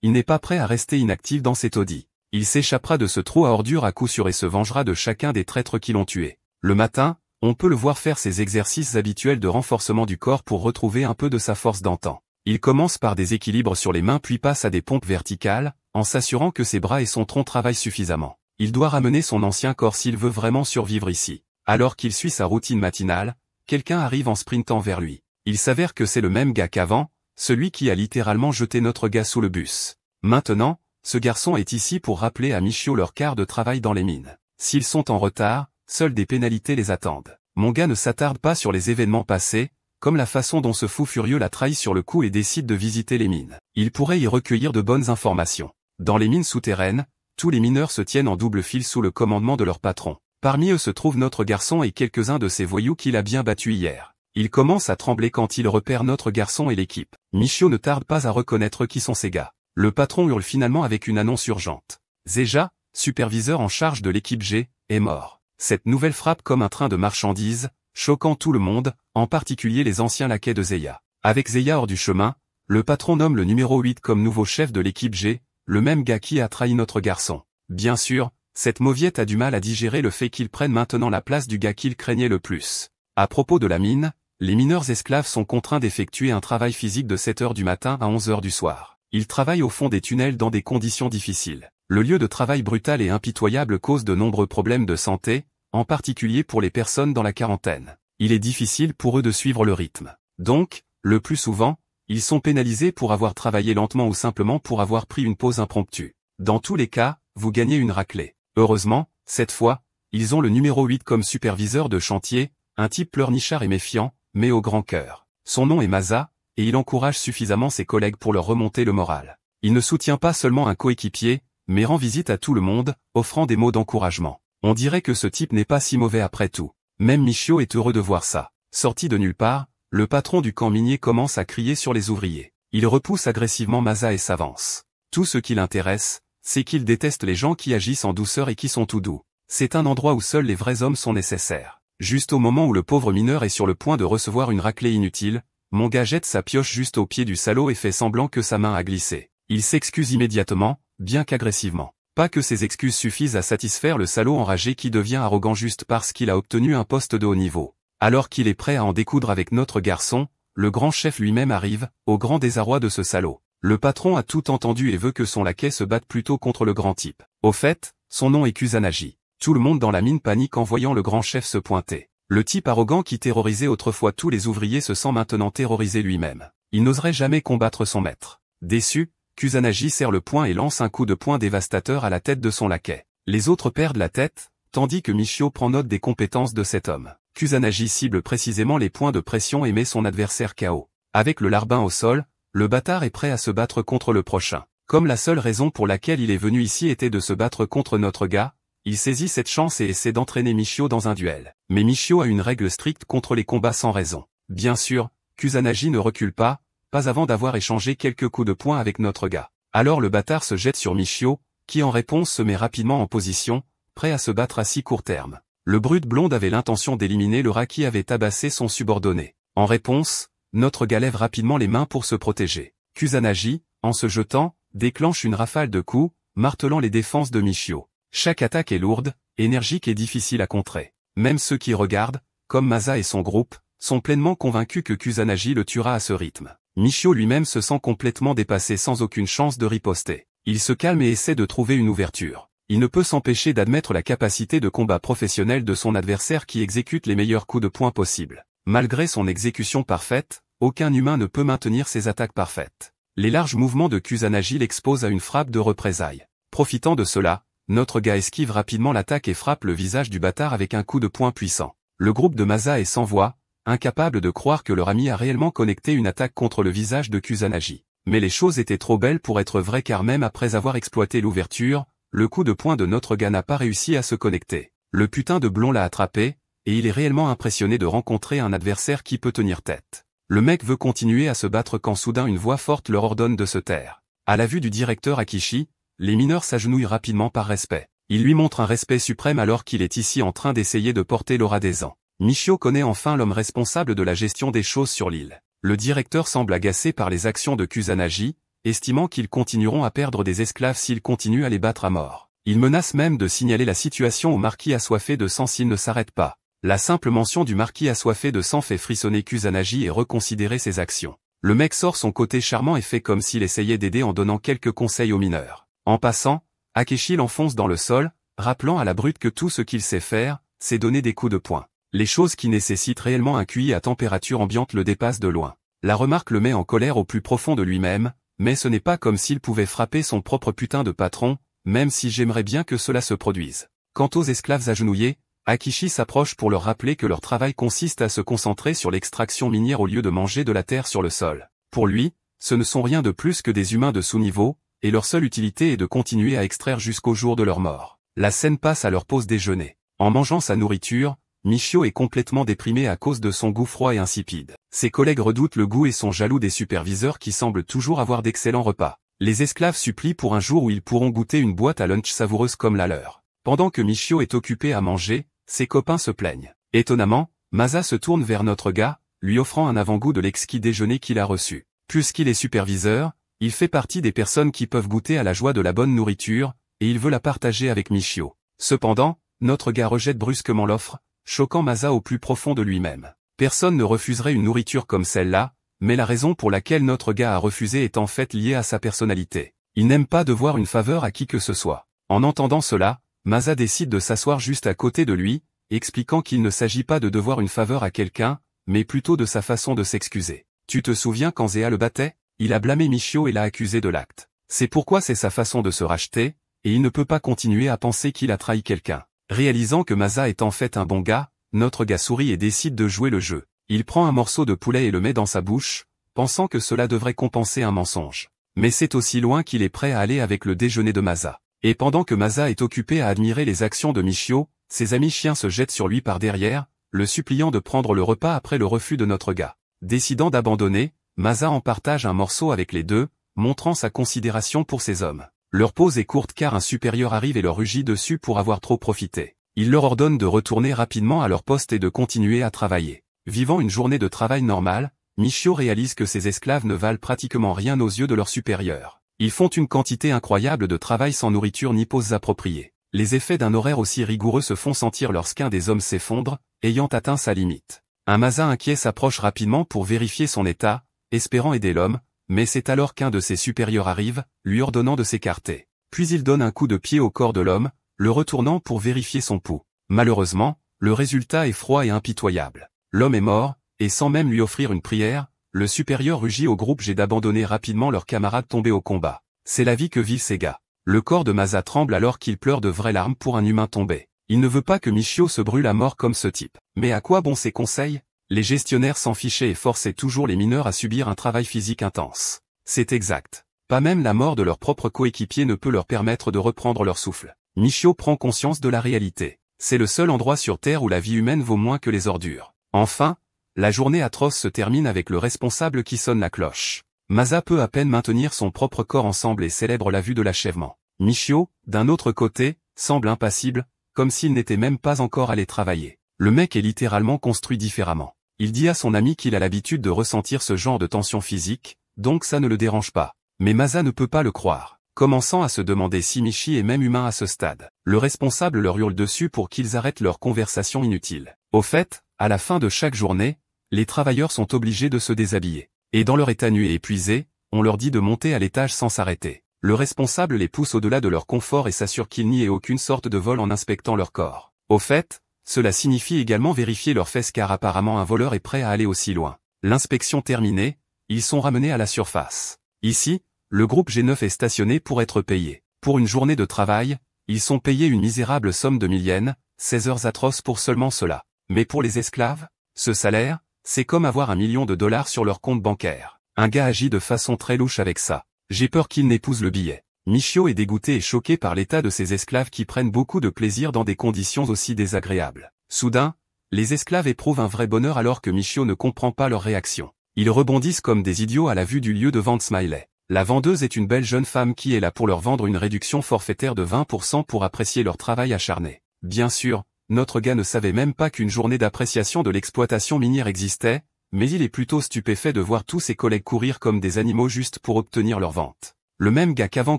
il n'est pas prêt à rester inactif dans cet taudis. Il s'échappera de ce trou à ordures à coup sûr et se vengera de chacun des traîtres qui l'ont tué. Le matin, on peut le voir faire ses exercices habituels de renforcement du corps pour retrouver un peu de sa force d'antan. Il commence par des équilibres sur les mains puis passe à des pompes verticales, en s'assurant que ses bras et son tronc travaillent suffisamment. Il doit ramener son ancien corps s'il veut vraiment survivre ici. Alors qu'il suit sa routine matinale, quelqu'un arrive en sprintant vers lui. Il s'avère que c'est le même gars qu'avant, celui qui a littéralement jeté notre gars sous le bus. Maintenant, ce garçon est ici pour rappeler à Michio leur quart de travail dans les mines. S'ils sont en retard, seules des pénalités les attendent. Mon gars ne s'attarde pas sur les événements passés, comme la façon dont ce fou furieux l'a trahi sur le coup et décide de visiter les mines. Il pourrait y recueillir de bonnes informations. Dans les mines souterraines, tous les mineurs se tiennent en double file sous le commandement de leur patron. Parmi eux se trouve notre garçon et quelques-uns de ces voyous qu'il a bien battus hier. Il commence à trembler quand il repère notre garçon et l'équipe. Michio ne tarde pas à reconnaître qui sont ces gars. Le patron hurle finalement avec une annonce urgente. Zeja, superviseur en charge de l'équipe G, est mort. Cette nouvelle frappe comme un train de marchandises, choquant tout le monde, en particulier les anciens laquais de Zeya. Avec Zeya hors du chemin, le patron nomme le numéro 8 comme nouveau chef de l'équipe G, le même gars qui a trahi notre garçon. Bien sûr, cette mauviette a du mal à digérer le fait qu'il prenne maintenant la place du gars qu'il craignait le plus. À propos de la mine, les mineurs esclaves sont contraints d'effectuer un travail physique de 7 heures du matin à 11 heures du soir. Ils travaillent au fond des tunnels dans des conditions difficiles. Le lieu de travail brutal et impitoyable cause de nombreux problèmes de santé, en particulier pour les personnes dans la quarantaine. il est difficile pour eux de suivre le rythme. Donc, le plus souvent, ils sont pénalisés pour avoir travaillé lentement ou simplement pour avoir pris une pause impromptue. Dans tous les cas, vous gagnez une raclée. Heureusement, cette fois, ils ont le numéro 8 comme superviseur de chantier, un type pleurnichard et méfiant, mais au grand cœur. Son nom est Masa, et il encourage suffisamment ses collègues pour leur remonter le moral. Il ne soutient pas seulement un coéquipier, mais rend visite à tout le monde, offrant des mots d'encouragement. On dirait que ce type n'est pas si mauvais après tout. Même Michio est heureux de voir ça. Sorti de nulle part, le patron du camp minier commence à crier sur les ouvriers. Il repousse agressivement Masa et s'avance. Tout ce qui l'intéresse, c'est qu'il déteste les gens qui agissent en douceur et qui sont tout doux. C'est un endroit où seuls les vrais hommes sont nécessaires. Juste au moment où le pauvre mineur est sur le point de recevoir une raclée inutile, mon gars jette sa pioche juste au pied du salaud et fait semblant que sa main a glissé. Il s'excuse immédiatement, bien qu'agressivement. Pas que ces excuses suffisent à satisfaire le salaud enragé qui devient arrogant juste parce qu'il a obtenu un poste de haut niveau. Alors qu'il est prêt à en découdre avec notre garçon, le grand chef lui-même arrive, au grand désarroi de ce salaud. Le patron a tout entendu et veut que son laquais se batte plutôt contre le grand type. Au fait, son nom est Kusanagi. Tout le monde dans la mine panique en voyant le grand chef se pointer. Le type arrogant qui terrorisait autrefois tous les ouvriers se sent maintenant terrorisé lui-même. Il n'oserait jamais combattre son maître. Déçu, Kusanagi serre le poing et lance un coup de poing dévastateur à la tête de son laquais. Les autres perdent la tête, tandis que Michio prend note des compétences de cet homme. Kusanagi cible précisément les points de pression et met son adversaire KO. Avec le larbin au sol, le bâtard est prêt à se battre contre le prochain. Comme la seule raison pour laquelle il est venu ici était de se battre contre notre gars, il saisit cette chance et essaie d'entraîner Michio dans un duel. Mais Michio a une règle stricte contre les combats sans raison. Bien sûr, Kusanagi ne recule pas avant d'avoir échangé quelques coups de poing avec notre gars. Alors le bâtard se jette sur Michio, qui en réponse se met rapidement en position, prêt à se battre à si court terme. Le brute blonde avait l'intention d'éliminer le rat qui avait tabassé son subordonné. En réponse, notre gars lève rapidement les mains pour se protéger. Kusanagi, en se jetant, déclenche une rafale de coups, martelant les défenses de Michio. Chaque attaque est lourde, énergique et difficile à contrer. Même ceux qui regardent, comme Masa et son groupe, sont pleinement convaincus que Kusanagi le tuera à ce rythme. Michio lui-même se sent complètement dépassé sans aucune chance de riposter. Il se calme et essaie de trouver une ouverture. Il ne peut s'empêcher d'admettre la capacité de combat professionnel de son adversaire qui exécute les meilleurs coups de poing possibles. Malgré son exécution parfaite, aucun humain ne peut maintenir ses attaques parfaites. Les larges mouvements de Kusanagi l'exposent à une frappe de représailles. Profitant de cela, notre gars esquive rapidement l'attaque et frappe le visage du bâtard avec un coup de poing puissant. Le groupe de Masa est sans voix, incapable de croire que leur ami a réellement connecté une attaque contre le visage de Kusanagi. Mais les choses étaient trop belles pour être vraies car même après avoir exploité l'ouverture, le coup de poing de notre gars n'a pas réussi à se connecter. Le putain de blond l'a attrapé, et il est réellement impressionné de rencontrer un adversaire qui peut tenir tête. Le mec veut continuer à se battre quand soudain une voix forte leur ordonne de se taire. À la vue du directeur Akishi, les mineurs s'agenouillent rapidement par respect. Il lui montre un respect suprême alors qu'il est ici en train d'essayer de porter l'aura des ans. Michio connaît enfin l'homme responsable de la gestion des choses sur l'île. Le directeur semble agacé par les actions de Kusanagi, estimant qu'ils continueront à perdre des esclaves s'ils continuent à les battre à mort. Il menace même de signaler la situation au marquis assoiffé de sang s'il ne s'arrête pas. La simple mention du marquis assoiffé de sang fait frissonner Kusanagi et reconsidérer ses actions. Le mec sort son côté charmant et fait comme s'il essayait d'aider en donnant quelques conseils aux mineurs. En passant, Akechi l'enfonce dans le sol, rappelant à la brute que tout ce qu'il sait faire, c'est donner des coups de poing. Les choses qui nécessitent réellement un QI à température ambiante le dépassent de loin. La remarque le met en colère au plus profond de lui-même, mais ce n'est pas comme s'il pouvait frapper son propre putain de patron, même si j'aimerais bien que cela se produise. Quant aux esclaves agenouillés, Akishi s'approche pour leur rappeler que leur travail consiste à se concentrer sur l'extraction minière au lieu de manger de la terre sur le sol. Pour lui, ce ne sont rien de plus que des humains de sous-niveau, et leur seule utilité est de continuer à extraire jusqu'au jour de leur mort. La scène passe à leur pause déjeuner. En mangeant sa nourriture, Michio est complètement déprimé à cause de son goût froid et insipide. Ses collègues redoutent le goût et sont jaloux des superviseurs qui semblent toujours avoir d'excellents repas. Les esclaves supplient pour un jour où ils pourront goûter une boîte à lunch savoureuse comme la leur. Pendant que Michio est occupé à manger, ses copains se plaignent. Étonnamment, Masa se tourne vers notre gars, lui offrant un avant-goût de l'exquis déjeuner qu'il a reçu. Puisqu'il est superviseur, il fait partie des personnes qui peuvent goûter à la joie de la bonne nourriture, et il veut la partager avec Michio. Cependant, notre gars rejette brusquement l'offre, choquant Masa au plus profond de lui-même. Personne ne refuserait une nourriture comme celle-là, mais la raison pour laquelle notre gars a refusé est en fait liée à sa personnalité. Il n'aime pas devoir une faveur à qui que ce soit. En entendant cela, Masa décide de s'asseoir juste à côté de lui, expliquant qu'il ne s'agit pas de devoir une faveur à quelqu'un, mais plutôt de sa façon de s'excuser. Tu te souviens quand Zéa le battait? Il a blâmé Michio et l'a accusé de l'acte. C'est pourquoi c'est sa façon de se racheter, et il ne peut pas continuer à penser qu'il a trahi quelqu'un. Réalisant que Masa est en fait un bon gars, notre gars sourit et décide de jouer le jeu. Il prend un morceau de poulet et le met dans sa bouche, pensant que cela devrait compenser un mensonge. Mais c'est aussi loin qu'il est prêt à aller avec le déjeuner de Masa. Et pendant que Masa est occupé à admirer les actions de Michio, ses amis chiens se jettent sur lui par derrière, le suppliant de prendre le repas après le refus de notre gars. Décidant d'abandonner, Masa en partage un morceau avec les deux, montrant sa considération pour ces hommes. Leur pause est courte car un supérieur arrive et leur rugit dessus pour avoir trop profité. Il leur ordonne de retourner rapidement à leur poste et de continuer à travailler. Vivant une journée de travail normale, Michio réalise que ses esclaves ne valent pratiquement rien aux yeux de leurs supérieurs. Ils font une quantité incroyable de travail sans nourriture ni pauses appropriées. Les effets d'un horaire aussi rigoureux se font sentir lorsqu'un des hommes s'effondre, ayant atteint sa limite. Un Masa inquiet s'approche rapidement pour vérifier son état, espérant aider l'homme, mais c'est alors qu'un de ses supérieurs arrive, lui ordonnant de s'écarter. Puis il donne un coup de pied au corps de l'homme, le retournant pour vérifier son pouls. Malheureusement, le résultat est froid et impitoyable. L'homme est mort, et sans même lui offrir une prière, le supérieur rugit au groupe G d'abandonner rapidement leurs camarades tombés au combat. C'est la vie que vivent ces gars. Le corps de Masa tremble alors qu'il pleure de vraies larmes pour un humain tombé. Il ne veut pas que Michio se brûle à mort comme ce type. Mais à quoi bon ces conseils? Les gestionnaires s'en fichaient et forçaient toujours les mineurs à subir un travail physique intense. C'est exact. Pas même la mort de leur propre coéquipier ne peut leur permettre de reprendre leur souffle. Michio prend conscience de la réalité. C'est le seul endroit sur Terre où la vie humaine vaut moins que les ordures. Enfin, la journée atroce se termine avec le responsable qui sonne la cloche. Masa peut à peine maintenir son propre corps ensemble et célèbre la vue de l'achèvement. Michio, d'un autre côté, semble impassible, comme s'il n'était même pas encore allé travailler. Le mec est littéralement construit différemment. Il dit à son ami qu'il a l'habitude de ressentir ce genre de tension physique, donc ça ne le dérange pas. Mais Masa ne peut pas le croire, commençant à se demander si Michi est même humain à ce stade. Le responsable leur hurle dessus pour qu'ils arrêtent leur conversation inutile. Au fait, à la fin de chaque journée, les travailleurs sont obligés de se déshabiller. Et dans leur état nu et épuisé, on leur dit de monter à l'étage sans s'arrêter. Le responsable les pousse au-delà de leur confort et s'assure qu'il n'y ait aucune sorte de vol en inspectant leur corps. Au fait, cela signifie également vérifier leurs fesses car apparemment un voleur est prêt à aller aussi loin. L'inspection terminée, ils sont ramenés à la surface. Ici, le groupe G9 est stationné pour être payé. Pour une journée de travail, ils sont payés une misérable somme de 1000 yens, 16 heures atroces pour seulement cela. Mais pour les esclaves, ce salaire, c'est comme avoir $1 million sur leur compte bancaire. Un gars agit de façon très louche avec ça. J'ai peur qu'il n'épouse le billet. Michio est dégoûté et choqué par l'état de ces esclaves qui prennent beaucoup de plaisir dans des conditions aussi désagréables. Soudain, les esclaves éprouvent un vrai bonheur alors que Michio ne comprend pas leur réaction. Ils rebondissent comme des idiots à la vue du lieu de vente Smiley. La vendeuse est une belle jeune femme qui est là pour leur vendre une réduction forfaitaire de 20% pour apprécier leur travail acharné. Bien sûr, notre gars ne savait même pas qu'une journée d'appréciation de l'exploitation minière existait, mais il est plutôt stupéfait de voir tous ses collègues courir comme des animaux juste pour obtenir leur vente. Le même gars qu'avant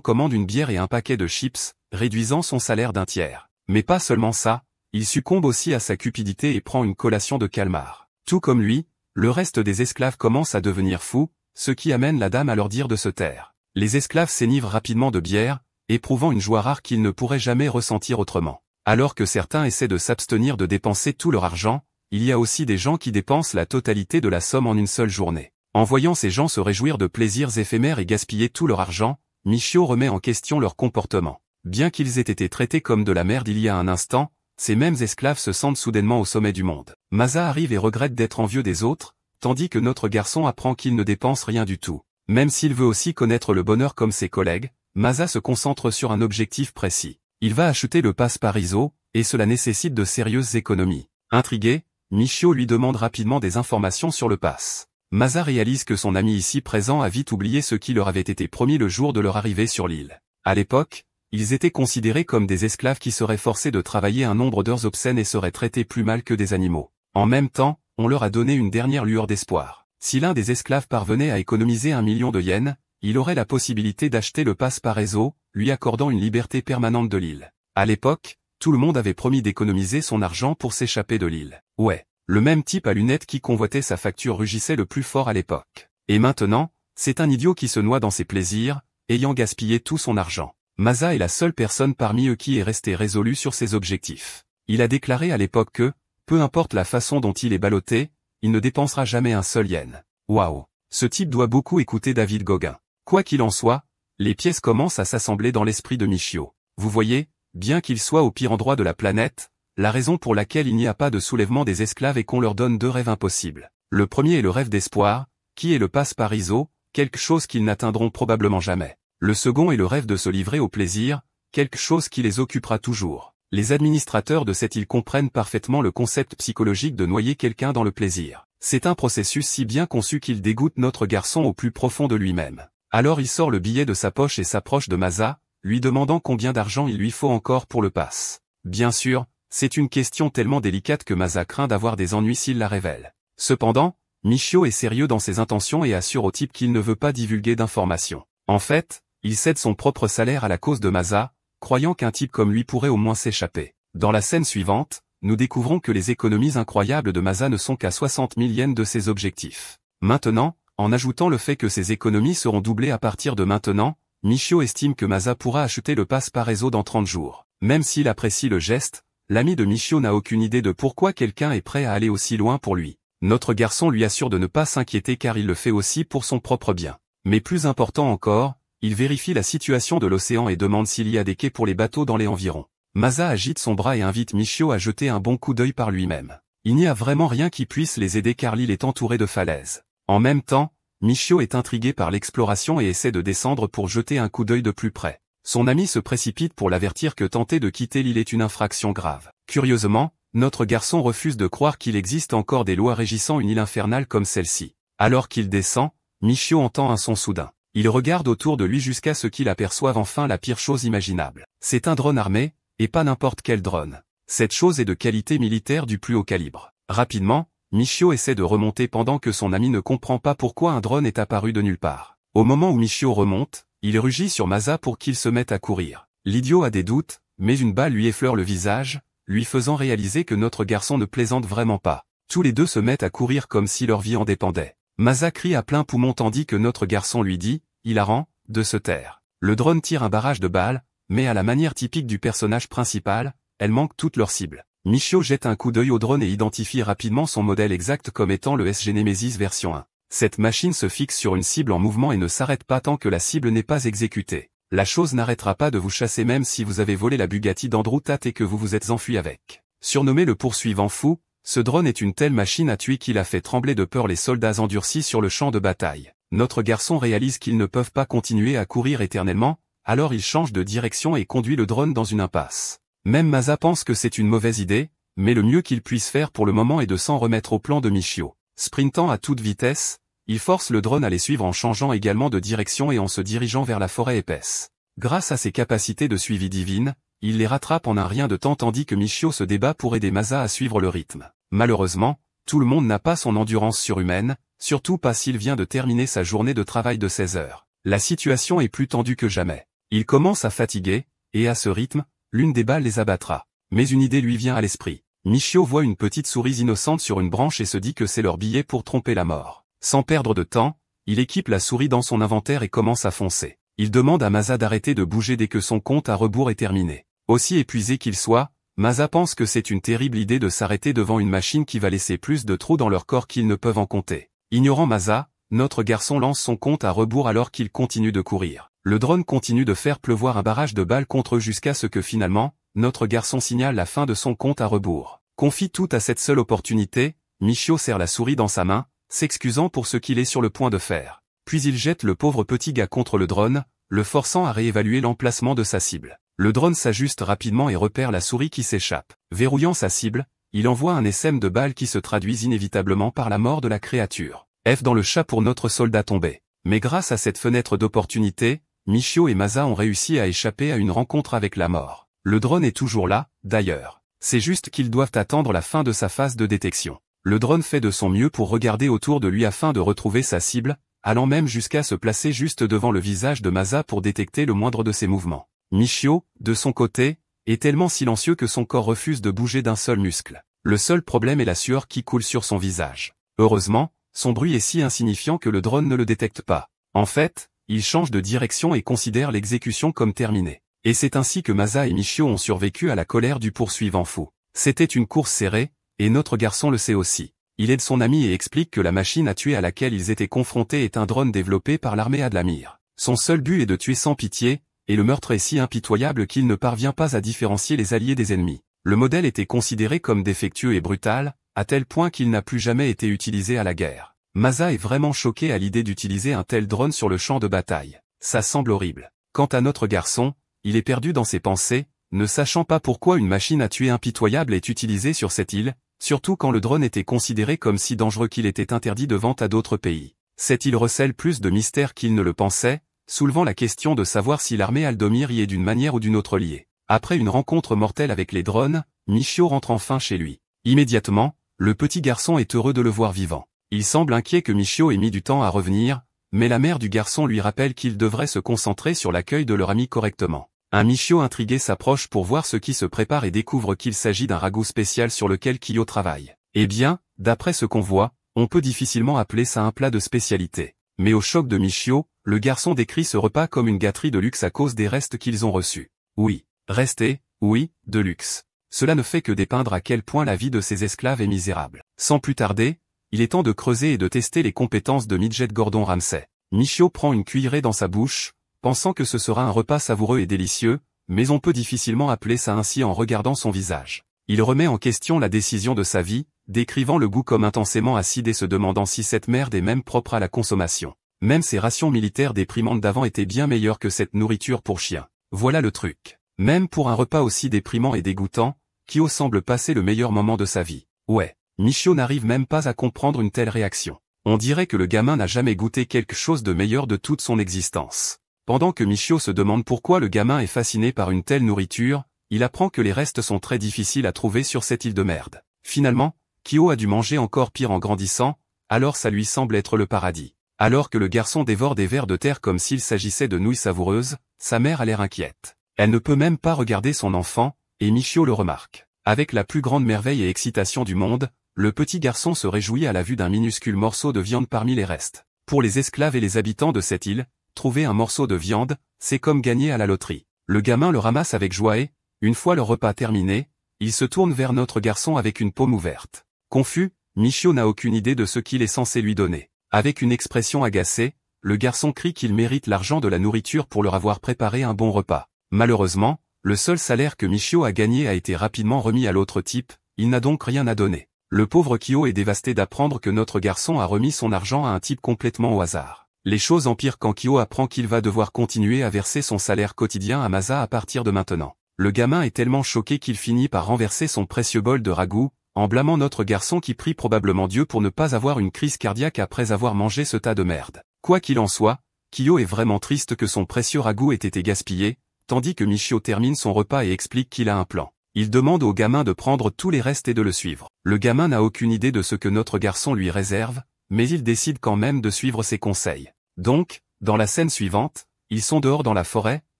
commande une bière et un paquet de chips, réduisant son salaire d'un tiers. Mais pas seulement ça, il succombe aussi à sa cupidité et prend une collation de calmar. Tout comme lui, le reste des esclaves commence à devenir fous, ce qui amène la dame à leur dire de se taire. Les esclaves s'enivrent rapidement de bière, éprouvant une joie rare qu'ils ne pourraient jamais ressentir autrement. Alors que certains essaient de s'abstenir de dépenser tout leur argent, il y a aussi des gens qui dépensent la totalité de la somme en une seule journée. En voyant ces gens se réjouir de plaisirs éphémères et gaspiller tout leur argent, Michio remet en question leur comportement. Bien qu'ils aient été traités comme de la merde il y a un instant, ces mêmes esclaves se sentent soudainement au sommet du monde. Masa arrive et regrette d'être envieux des autres, tandis que notre garçon apprend qu'il ne dépense rien du tout. Même s'il veut aussi connaître le bonheur comme ses collègues, Masa se concentre sur un objectif précis. Il va acheter le pass Pariso, et cela nécessite de sérieuses économies. Intrigué, Michio lui demande rapidement des informations sur le pass. Masa réalise que son ami ici présent a vite oublié ce qui leur avait été promis le jour de leur arrivée sur l'île. À l'époque, ils étaient considérés comme des esclaves qui seraient forcés de travailler un nombre d'heures obscènes et seraient traités plus mal que des animaux. En même temps, on leur a donné une dernière lueur d'espoir. Si l'un des esclaves parvenait à économiser 1 million de yens, il aurait la possibilité d'acheter le pass Pariso, lui accordant une liberté permanente de l'île. À l'époque, tout le monde avait promis d'économiser son argent pour s'échapper de l'île. Ouais. Le même type à lunettes qui convoitait sa facture rugissait le plus fort à l'époque. Et maintenant, c'est un idiot qui se noie dans ses plaisirs, ayant gaspillé tout son argent. Masa est la seule personne parmi eux qui est restée résolue sur ses objectifs. Il a déclaré à l'époque que, peu importe la façon dont il est ballotté, il ne dépensera jamais un seul yen. Waouh! Ce type doit beaucoup écouter David Gauguin. Quoi qu'il en soit, les pièces commencent à s'assembler dans l'esprit de Michio. Vous voyez, bien qu'il soit au pire endroit de la planète, la raison pour laquelle il n'y a pas de soulèvement des esclaves est qu'on leur donne deux rêves impossibles. Le premier est le rêve d'espoir, qui est le passe-pariso, quelque chose qu'ils n'atteindront probablement jamais. Le second est le rêve de se livrer au plaisir, quelque chose qui les occupera toujours. Les administrateurs de cette île comprennent parfaitement le concept psychologique de noyer quelqu'un dans le plaisir. C'est un processus si bien conçu qu'il dégoûte notre garçon au plus profond de lui-même. Alors il sort le billet de sa poche et s'approche de Masa, lui demandant combien d'argent il lui faut encore pour le pass. Bien sûr, c'est une question tellement délicate que Masa craint d'avoir des ennuis s'il la révèle. Cependant, Michio est sérieux dans ses intentions et assure au type qu'il ne veut pas divulguer d'informations. En fait, il cède son propre salaire à la cause de Masa, croyant qu'un type comme lui pourrait au moins s'échapper. Dans la scène suivante, nous découvrons que les économies incroyables de Masa ne sont qu'à 60 000 yens de ses objectifs. Maintenant, en ajoutant le fait que ses économies seront doublées à partir de maintenant, Michio estime que Masa pourra acheter le pass par réseau dans 30 jours. Même s'il apprécie le geste, l'ami de Michio n'a aucune idée de pourquoi quelqu'un est prêt à aller aussi loin pour lui. Notre garçon lui assure de ne pas s'inquiéter car il le fait aussi pour son propre bien. Mais plus important encore, il vérifie la situation de l'océan et demande s'il y a des quais pour les bateaux dans les environs. Masa agite son bras et invite Michio à jeter un bon coup d'œil par lui-même. Il n'y a vraiment rien qui puisse les aider car l'île est entourée de falaises. En même temps, Michio est intrigué par l'exploration et essaie de descendre pour jeter un coup d'œil de plus près. Son ami se précipite pour l'avertir que tenter de quitter l'île est une infraction grave. Curieusement, notre garçon refuse de croire qu'il existe encore des lois régissant une île infernale comme celle-ci. Alors qu'il descend, Michio entend un son soudain. Il regarde autour de lui jusqu'à ce qu'il aperçoive enfin la pire chose imaginable. C'est un drone armé, et pas n'importe quel drone. Cette chose est de qualité militaire du plus haut calibre. Rapidement, Michio essaie de remonter pendant que son ami ne comprend pas pourquoi un drone est apparu de nulle part. Au moment où Michio remonte, il rugit sur Masa pour qu'il se mette à courir. L'idiot a des doutes, mais une balle lui effleure le visage, lui faisant réaliser que notre garçon ne plaisante vraiment pas. Tous les deux se mettent à courir comme si leur vie en dépendait. Masa crie à plein poumon tandis que notre garçon lui dit, hilarant, de se taire. Le drone tire un barrage de balles, mais à la manière typique du personnage principal, elles manquent toutes leurs cibles. Michio jette un coup d'œil au drone et identifie rapidement son modèle exact comme étant le SG Nemesis version 1. Cette machine se fixe sur une cible en mouvement et ne s'arrête pas tant que la cible n'est pas exécutée. La chose n'arrêtera pas de vous chasser même si vous avez volé la Bugatti d'Andrew Tate et que vous vous êtes enfui avec. Surnommé le poursuivant fou, ce drone est une telle machine à tuer qu'il a fait trembler de peur les soldats endurcis sur le champ de bataille. Notre garçon réalise qu'ils ne peuvent pas continuer à courir éternellement, alors il change de direction et conduit le drone dans une impasse. Même Masa pense que c'est une mauvaise idée, mais le mieux qu'il puisse faire pour le moment est de s'en remettre au plan de Michio. Sprintant à toute vitesse, il force le drone à les suivre en changeant également de direction et en se dirigeant vers la forêt épaisse. Grâce à ses capacités de suivi divines, il les rattrape en un rien de temps tandis que Michio se débat pour aider Masa à suivre le rythme. Malheureusement, tout le monde n'a pas son endurance surhumaine, surtout pas s'il vient de terminer sa journée de travail de 16 heures. La situation est plus tendue que jamais. Il commence à fatiguer, et à ce rythme, l'une des balles les abattra. Mais une idée lui vient à l'esprit. Michio voit une petite souris innocente sur une branche et se dit que c'est leur billet pour tromper la mort. Sans perdre de temps, il équipe la souris dans son inventaire et commence à foncer. Il demande à Masa d'arrêter de bouger dès que son compte à rebours est terminé. Aussi épuisé qu'il soit, Masa pense que c'est une terrible idée de s'arrêter devant une machine qui va laisser plus de trous dans leur corps qu'ils ne peuvent en compter. Ignorant Masa, notre garçon lance son compte à rebours alors qu'il continue de courir. Le drone continue de faire pleuvoir un barrage de balles contre eux jusqu'à ce que finalement, notre garçon signale la fin de son compte à rebours. Confie tout à cette seule opportunité, Michio serre la souris dans sa main, s'excusant pour ce qu'il est sur le point de faire. Puis il jette le pauvre petit gars contre le drone, le forçant à réévaluer l'emplacement de sa cible. Le drone s'ajuste rapidement et repère la souris qui s'échappe. Verrouillant sa cible, il envoie un essaim de balles qui se traduisent inévitablement par la mort de la créature. F dans le chat pour notre soldat tombé. Mais grâce à cette fenêtre d'opportunité, Michio et Masa ont réussi à échapper à une rencontre avec la mort. Le drone est toujours là, d'ailleurs. C'est juste qu'ils doivent attendre la fin de sa phase de détection. Le drone fait de son mieux pour regarder autour de lui afin de retrouver sa cible, allant même jusqu'à se placer juste devant le visage de Masa pour détecter le moindre de ses mouvements. Michio, de son côté, est tellement silencieux que son corps refuse de bouger d'un seul muscle. Le seul problème est la sueur qui coule sur son visage. Heureusement, son bruit est si insignifiant que le drone ne le détecte pas. En fait, il change de direction et considère l'exécution comme terminée. Et c'est ainsi que Masa et Michio ont survécu à la colère du poursuivant fou. C'était une course serrée, et notre garçon le sait aussi. Il aide son ami et explique que la machine à tuer à laquelle ils étaient confrontés est un drone développé par l'armée Adlamir. Son seul but est de tuer sans pitié, et le meurtre est si impitoyable qu'il ne parvient pas à différencier les alliés des ennemis. Le modèle était considéré comme défectueux et brutal, à tel point qu'il n'a plus jamais été utilisé à la guerre. Masa est vraiment choqué à l'idée d'utiliser un tel drone sur le champ de bataille. Ça semble horrible. Quant à notre garçon, il est perdu dans ses pensées, ne sachant pas pourquoi une machine à tuer impitoyable est utilisée sur cette île, surtout quand le drone était considéré comme si dangereux qu'il était interdit de vente à d'autres pays. Cette île recèle plus de mystère qu'il ne le pensait, soulevant la question de savoir si l'armée Aldomir y est d'une manière ou d'une autre liée. Après une rencontre mortelle avec les drones, Michio rentre enfin chez lui. Immédiatement, le petit garçon est heureux de le voir vivant. Il semble inquiet que Michio ait mis du temps à revenir, mais la mère du garçon lui rappelle qu'il devrait se concentrer sur l'accueil de leur ami correctement. Un Michio intrigué s'approche pour voir ce qui se prépare et découvre qu'il s'agit d'un ragoût spécial sur lequel Kyo travaille. Eh bien, d'après ce qu'on voit, on peut difficilement appeler ça un plat de spécialité. Mais au choc de Michio, le garçon décrit ce repas comme une gâterie de luxe à cause des restes qu'ils ont reçus. Oui, restés, oui, de luxe. Cela ne fait que dépeindre à quel point la vie de ces esclaves est misérable. Sans plus tarder, il est temps de creuser et de tester les compétences de Midget Gordon Ramsay. Michio prend une cuillerée dans sa bouche, pensant que ce sera un repas savoureux et délicieux, mais on peut difficilement appeler ça ainsi en regardant son visage. Il remet en question la décision de sa vie, décrivant le goût comme intensément acide et se demandant si cette merde est même propre à la consommation. Même ses rations militaires déprimantes d'avant étaient bien meilleures que cette nourriture pour chien. Voilà le truc. Même pour un repas aussi déprimant et dégoûtant, Kyo semble passer le meilleur moment de sa vie. Ouais, Michio n'arrive même pas à comprendre une telle réaction. On dirait que le gamin n'a jamais goûté quelque chose de meilleur de toute son existence. Pendant que Michio se demande pourquoi le gamin est fasciné par une telle nourriture, il apprend que les restes sont très difficiles à trouver sur cette île de merde. Finalement, Kyo a dû manger encore pire en grandissant, alors ça lui semble être le paradis. Alors que le garçon dévore des vers de terre comme s'il s'agissait de nouilles savoureuses, sa mère a l'air inquiète. Elle ne peut même pas regarder son enfant, et Michio le remarque. Avec la plus grande merveille et excitation du monde, le petit garçon se réjouit à la vue d'un minuscule morceau de viande parmi les restes. Pour les esclaves et les habitants de cette île, trouver un morceau de viande, c'est comme gagner à la loterie. Le gamin le ramasse avec joie et, une fois le repas terminé, il se tourne vers notre garçon avec une paume ouverte. Confus, Michio n'a aucune idée de ce qu'il est censé lui donner. Avec une expression agacée, le garçon crie qu'il mérite l'argent de la nourriture pour leur avoir préparé un bon repas. Malheureusement, le seul salaire que Michio a gagné a été rapidement remis à l'autre type, il n'a donc rien à donner. Le pauvre Kyo est dévasté d'apprendre que notre garçon a remis son argent à un type complètement au hasard. Les choses empirent quand Kyo apprend qu'il va devoir continuer à verser son salaire quotidien à Masa à partir de maintenant. Le gamin est tellement choqué qu'il finit par renverser son précieux bol de ragoût, en blâmant notre garçon qui prie probablement Dieu pour ne pas avoir une crise cardiaque après avoir mangé ce tas de merde. Quoi qu'il en soit, Kyo est vraiment triste que son précieux ragoût ait été gaspillé, tandis que Michio termine son repas et explique qu'il a un plan. Il demande au gamin de prendre tous les restes et de le suivre. Le gamin n'a aucune idée de ce que notre garçon lui réserve, mais il décide quand même de suivre ses conseils. Donc, dans la scène suivante, ils sont dehors dans la forêt,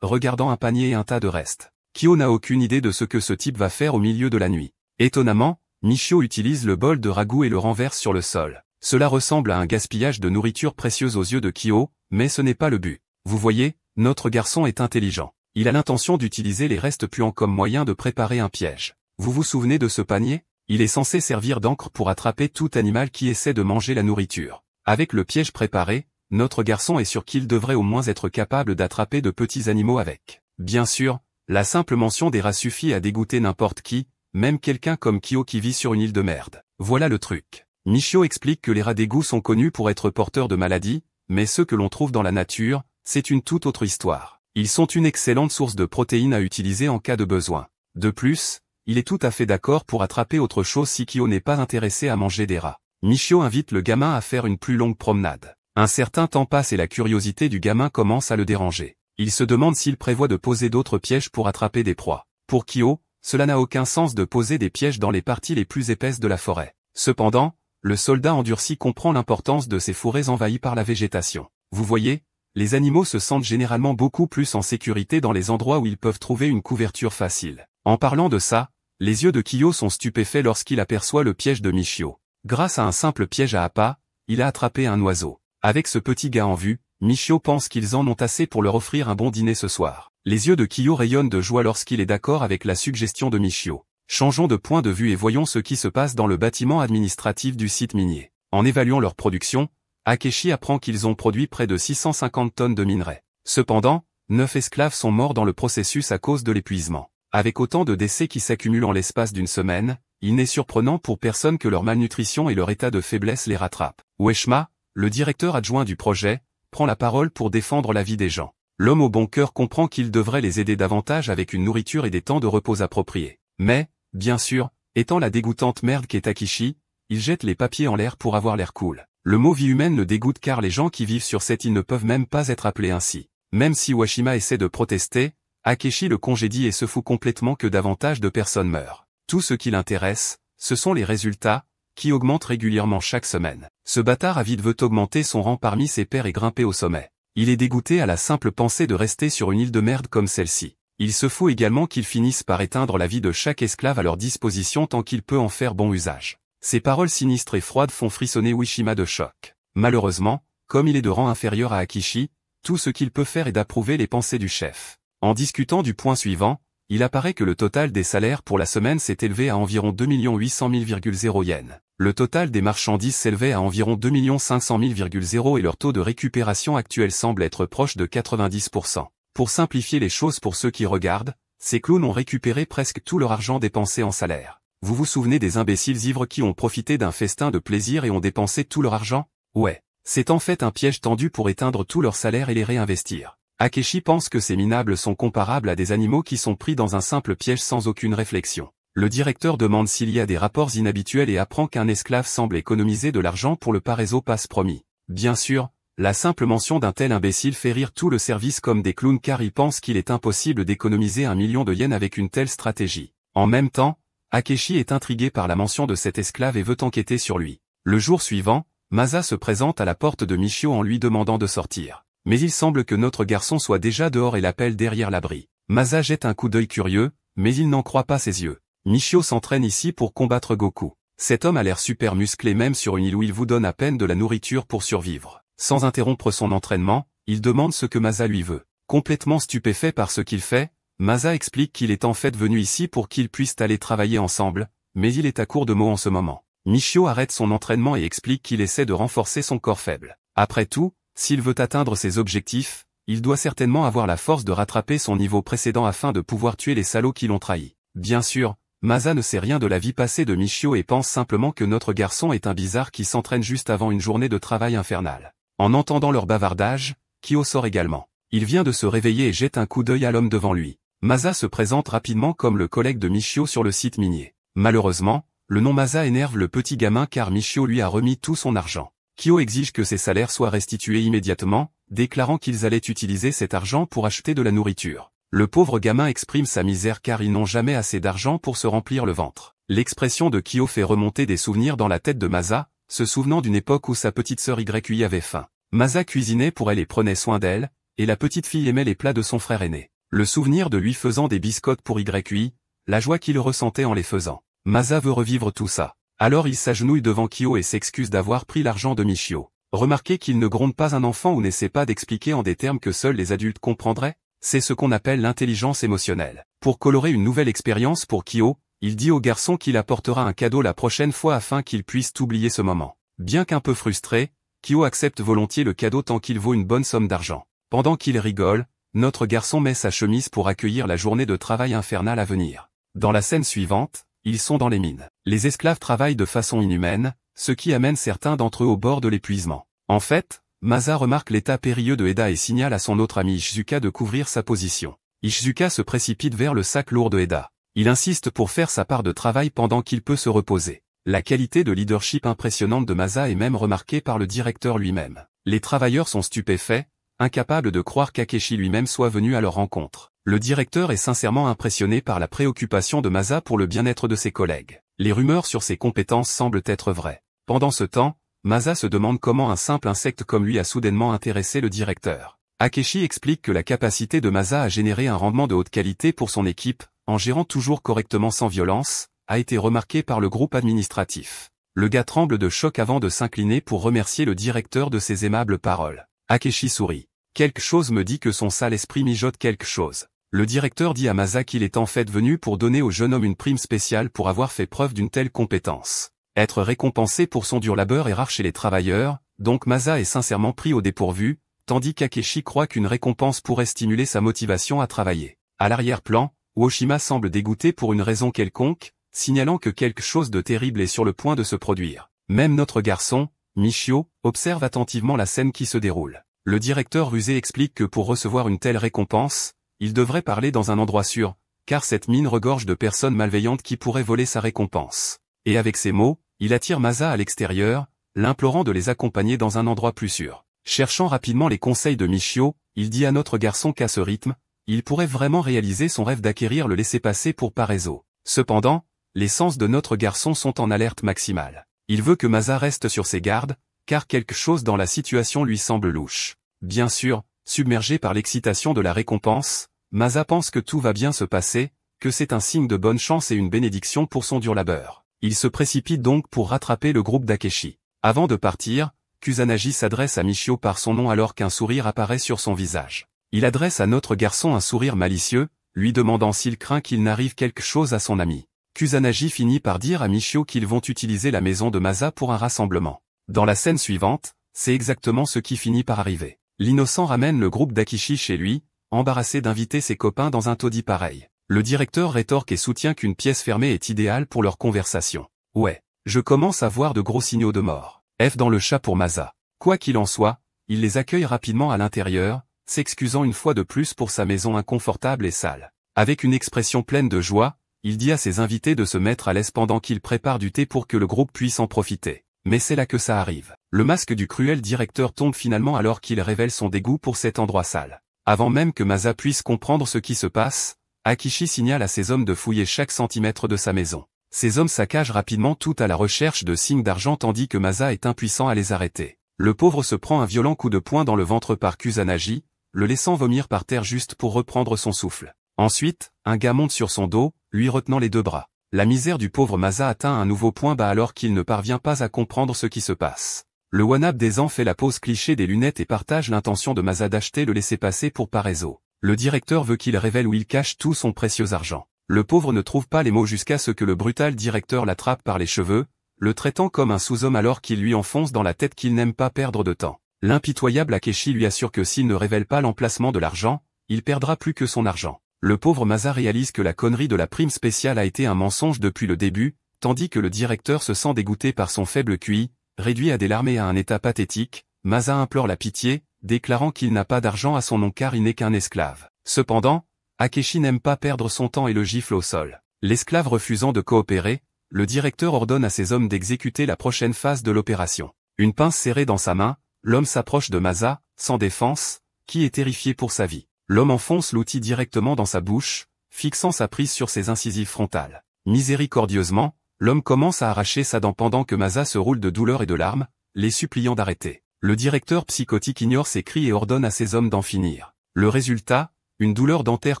regardant un panier et un tas de restes. Kyo n'a aucune idée de ce que ce type va faire au milieu de la nuit. Étonnamment, Michio utilise le bol de ragoût et le renverse sur le sol. Cela ressemble à un gaspillage de nourriture précieuse aux yeux de Kyo, mais ce n'est pas le but. Vous voyez, notre garçon est intelligent. Il a l'intention d'utiliser les restes puants comme moyen de préparer un piège. Vous vous souvenez de ce panier? Il est censé servir d'encre pour attraper tout animal qui essaie de manger la nourriture. Avec le piège préparé, notre garçon est sûr qu'il devrait au moins être capable d'attraper de petits animaux avec. Bien sûr, la simple mention des rats suffit à dégoûter n'importe qui, même quelqu'un comme Kyo qui vit sur une île de merde. Voilà le truc. Michio explique que les rats d'égout sont connus pour être porteurs de maladies, mais ceux que l'on trouve dans la nature, c'est une toute autre histoire. Ils sont une excellente source de protéines à utiliser en cas de besoin. De plus, il est tout à fait d'accord pour attraper autre chose si Kyo n'est pas intéressé à manger des rats. Michio invite le gamin à faire une plus longue promenade. Un certain temps passe et la curiosité du gamin commence à le déranger. Il se demande s'il prévoit de poser d'autres pièges pour attraper des proies. Pour Kyo, cela n'a aucun sens de poser des pièges dans les parties les plus épaisses de la forêt. Cependant, le soldat endurci comprend l'importance de ces forêts envahies par la végétation. Vous voyez, les animaux se sentent généralement beaucoup plus en sécurité dans les endroits où ils peuvent trouver une couverture facile. En parlant de ça, les yeux de Kyo sont stupéfaits lorsqu'il aperçoit le piège de Michio. Grâce à un simple piège à appât, il a attrapé un oiseau. Avec ce petit gars en vue, Michio pense qu'ils en ont assez pour leur offrir un bon dîner ce soir. Les yeux de Kyo rayonnent de joie lorsqu'il est d'accord avec la suggestion de Michio. Changeons de point de vue et voyons ce qui se passe dans le bâtiment administratif du site minier. En évaluant leur production, Akechi apprend qu'ils ont produit près de 650 tonnes de minerais. Cependant, 9 esclaves sont morts dans le processus à cause de l'épuisement. Avec autant de décès qui s'accumulent en l'espace d'une semaine, il n'est surprenant pour personne que leur malnutrition et leur état de faiblesse les rattrapent. Ueshima, le directeur adjoint du projet, prend la parole pour défendre la vie des gens. L'homme au bon cœur comprend qu'il devrait les aider davantage avec une nourriture et des temps de repos appropriés. Mais, bien sûr, étant la dégoûtante merde qu'est Takeshi, il jette les papiers en l'air pour avoir l'air cool. Le mot vie humaine le dégoûte car les gens qui vivent sur cette île ne peuvent même pas être appelés ainsi. Même si Ueshima essaie de protester, Akechi le congédie et se fout complètement que davantage de personnes meurent. Tout ce qui l'intéresse, ce sont les résultats, qui augmentent régulièrement chaque semaine. Ce bâtard avide veut augmenter son rang parmi ses pairs et grimper au sommet. Il est dégoûté à la simple pensée de rester sur une île de merde comme celle-ci. Il se fout également qu'ils finissent par éteindre la vie de chaque esclave à leur disposition tant qu'il peut en faire bon usage. Ces paroles sinistres et froides font frissonner Ueshima de choc. Malheureusement, comme il est de rang inférieur à Akechi, tout ce qu'il peut faire est d'approuver les pensées du chef. En discutant du point suivant, il apparaît que le total des salaires pour la semaine s'est élevé à environ 2 800 000,0 yens. Le total des marchandises s'élevait à environ 2 500 000,0 et leur taux de récupération actuel semble être proche de 90%. Pour simplifier les choses pour ceux qui regardent, ces clowns ont récupéré presque tout leur argent dépensé en salaire. Vous vous souvenez des imbéciles ivres qui ont profité d'un festin de plaisir et ont dépensé tout leur argent? Ouais. C'est en fait un piège tendu pour éteindre tout leur salaire et les réinvestir. Akechi pense que ces minables sont comparables à des animaux qui sont pris dans un simple piège sans aucune réflexion. Le directeur demande s'il y a des rapports inhabituels et apprend qu'un esclave semble économiser de l'argent pour le Parezo Pass promis. Bien sûr, la simple mention d'un tel imbécile fait rire tout le service comme des clowns car il pense qu'il est impossible d'économiser 1 million de yens avec une telle stratégie. En même temps, Akechi est intrigué par la mention de cet esclave et veut enquêter sur lui. Le jour suivant, Masa se présente à la porte de Michio en lui demandant de sortir. Mais il semble que notre garçon soit déjà dehors et l'appelle derrière l'abri. Masa jette un coup d'œil curieux, mais il n'en croit pas ses yeux. Michio s'entraîne ici pour combattre Goku. Cet homme a l'air super musclé même sur une île où il vous donne à peine de la nourriture pour survivre. Sans interrompre son entraînement, il demande ce que Masa lui veut. Complètement stupéfait par ce qu'il fait, Masa explique qu'il est en fait venu ici pour qu'ils puissent aller travailler ensemble, mais il est à court de mots en ce moment. Michio arrête son entraînement et explique qu'il essaie de renforcer son corps faible. Après tout, s'il veut atteindre ses objectifs, il doit certainement avoir la force de rattraper son niveau précédent afin de pouvoir tuer les salauds qui l'ont trahi. Bien sûr, Masa ne sait rien de la vie passée de Michio et pense simplement que notre garçon est un bizarre qui s'entraîne juste avant une journée de travail infernale. En entendant leur bavardage, Kyo sort également. Il vient de se réveiller et jette un coup d'œil à l'homme devant lui. Masa se présente rapidement comme le collègue de Michio sur le site minier. Malheureusement, le nom Masa énerve le petit gamin car Michio lui a remis tout son argent. Kyo exige que ses salaires soient restitués immédiatement, déclarant qu'ils allaient utiliser cet argent pour acheter de la nourriture. Le pauvre gamin exprime sa misère car ils n'ont jamais assez d'argent pour se remplir le ventre. L'expression de Kyo fait remonter des souvenirs dans la tête de Masa, se souvenant d'une époque où sa petite sœur YI avait faim. Masa cuisinait pour elle et prenait soin d'elle, et la petite fille aimait les plats de son frère aîné. Le souvenir de lui faisant des biscottes pour YI, la joie qu'il ressentait en les faisant. Masa veut revivre tout ça. Alors il s'agenouille devant Kyo et s'excuse d'avoir pris l'argent de Michio. Remarquez qu'il ne gronde pas un enfant ou n'essaie pas d'expliquer en des termes que seuls les adultes comprendraient. C'est ce qu'on appelle l'intelligence émotionnelle. Pour colorer une nouvelle expérience pour Kyo, il dit au garçon qu'il apportera un cadeau la prochaine fois afin qu'il puisse oublier ce moment. Bien qu'un peu frustré, Kyo accepte volontiers le cadeau tant qu'il vaut une bonne somme d'argent. Pendant qu'il rigole, notre garçon met sa chemise pour accueillir la journée de travail infernale à venir. Dans la scène suivante, ils sont dans les mines. Les esclaves travaillent de façon inhumaine, ce qui amène certains d'entre eux au bord de l'épuisement. En fait, Masa remarque l'état périlleux de Eda et signale à son autre ami Ishizuka de couvrir sa position. Ishizuka se précipite vers le sac lourd de Eda. Il insiste pour faire sa part de travail pendant qu'il peut se reposer. La qualité de leadership impressionnante de Masa est même remarquée par le directeur lui-même. Les travailleurs sont stupéfaits, incapables de croire qu'Akechi lui-même soit venu à leur rencontre. Le directeur est sincèrement impressionné par la préoccupation de Masa pour le bien-être de ses collègues. Les rumeurs sur ses compétences semblent être vraies. Pendant ce temps, Masa se demande comment un simple insecte comme lui a soudainement intéressé le directeur. Akechi explique que la capacité de Masa à générer un rendement de haute qualité pour son équipe, en gérant toujours correctement sans violence, a été remarquée par le groupe administratif. Le gars tremble de choc avant de s'incliner pour remercier le directeur de ses aimables paroles. Akechi sourit. Quelque chose me dit que son sale esprit mijote quelque chose. Le directeur dit à Masa qu'il est en fait venu pour donner au jeune homme une prime spéciale pour avoir fait preuve d'une telle compétence. Être récompensé pour son dur labeur est rare chez les travailleurs, donc Masa est sincèrement pris au dépourvu, tandis qu'Akeshi croit qu'une récompense pourrait stimuler sa motivation à travailler. À l'arrière-plan, Uoshima semble dégoûté pour une raison quelconque, signalant que quelque chose de terrible est sur le point de se produire. Même notre garçon, Michio, observe attentivement la scène qui se déroule. Le directeur rusé explique que pour recevoir une telle récompense, il devrait parler dans un endroit sûr, car cette mine regorge de personnes malveillantes qui pourraient voler sa récompense. Et avec ces mots, il attire Masa à l'extérieur, l'implorant de les accompagner dans un endroit plus sûr. Cherchant rapidement les conseils de Michio, il dit à notre garçon qu'à ce rythme, il pourrait vraiment réaliser son rêve d'acquérir le laissez-passer pour Paraiso. Cependant, les sens de notre garçon sont en alerte maximale. Il veut que Masa reste sur ses gardes, car quelque chose dans la situation lui semble louche. Bien sûr, submergé par l'excitation de la récompense, Masa pense que tout va bien se passer, que c'est un signe de bonne chance et une bénédiction pour son dur labeur. Il se précipite donc pour rattraper le groupe d'Akeshi. Avant de partir, Kusanagi s'adresse à Michio par son nom alors qu'un sourire apparaît sur son visage. Il adresse à notre garçon un sourire malicieux, lui demandant s'il craint qu'il n'arrive quelque chose à son ami. Kusanagi finit par dire à Michio qu'ils vont utiliser la maison de Masa pour un rassemblement. Dans la scène suivante, c'est exactement ce qui finit par arriver. L'innocent ramène le groupe d'Akeshi chez lui, embarrassé d'inviter ses copains dans un taudis pareil. Le directeur rétorque et soutient qu'une pièce fermée est idéale pour leur conversation. Ouais, je commence à voir de gros signaux de mort. F dans le chat pour Masa. Quoi qu'il en soit, il les accueille rapidement à l'intérieur, s'excusant une fois de plus pour sa maison inconfortable et sale. Avec une expression pleine de joie, il dit à ses invités de se mettre à l'aise pendant qu'il prépare du thé pour que le groupe puisse en profiter. Mais c'est là que ça arrive. Le masque du cruel directeur tombe finalement alors qu'il révèle son dégoût pour cet endroit sale. Avant même que Masa puisse comprendre ce qui se passe, Akishi signale à ses hommes de fouiller chaque centimètre de sa maison. Ces hommes saccagent rapidement tout à la recherche de signes d'argent tandis que Masa est impuissant à les arrêter. Le pauvre se prend un violent coup de poing dans le ventre par Kusanagi, le laissant vomir par terre juste pour reprendre son souffle. Ensuite, un gars monte sur son dos, lui retenant les deux bras. La misère du pauvre Masa atteint un nouveau point bas alors qu'il ne parvient pas à comprendre ce qui se passe. Le Wanab Desan fait la pose cliché des lunettes et partage l'intention de Masa d'acheter le laissez-passer pour Paraiso. Le directeur veut qu'il révèle où il cache tout son précieux argent. Le pauvre ne trouve pas les mots jusqu'à ce que le brutal directeur l'attrape par les cheveux, le traitant comme un sous-homme alors qu'il lui enfonce dans la tête qu'il n'aime pas perdre de temps. L'impitoyable Akeshi lui assure que s'il ne révèle pas l'emplacement de l'argent, il perdra plus que son argent. Le pauvre Masa réalise que la connerie de la prime spéciale a été un mensonge depuis le début, tandis que le directeur se sent dégoûté par son faible QI, réduit à des larmes et à un état pathétique. Masa implore la pitié, déclarant qu'il n'a pas d'argent à son nom car il n'est qu'un esclave. Cependant, Akeshi n'aime pas perdre son temps et le gifle au sol. L'esclave refusant de coopérer, le directeur ordonne à ses hommes d'exécuter la prochaine phase de l'opération. Une pince serrée dans sa main, l'homme s'approche de Masa, sans défense, qui est terrifié pour sa vie. L'homme enfonce l'outil directement dans sa bouche, fixant sa prise sur ses incisives frontales. Miséricordieusement, l'homme commence à arracher sa dent pendant que Masa se roule de douleur et de larmes, les suppliant d'arrêter. Le directeur psychotique ignore ses cris et ordonne à ses hommes d'en finir. Le résultat, une douleur dentaire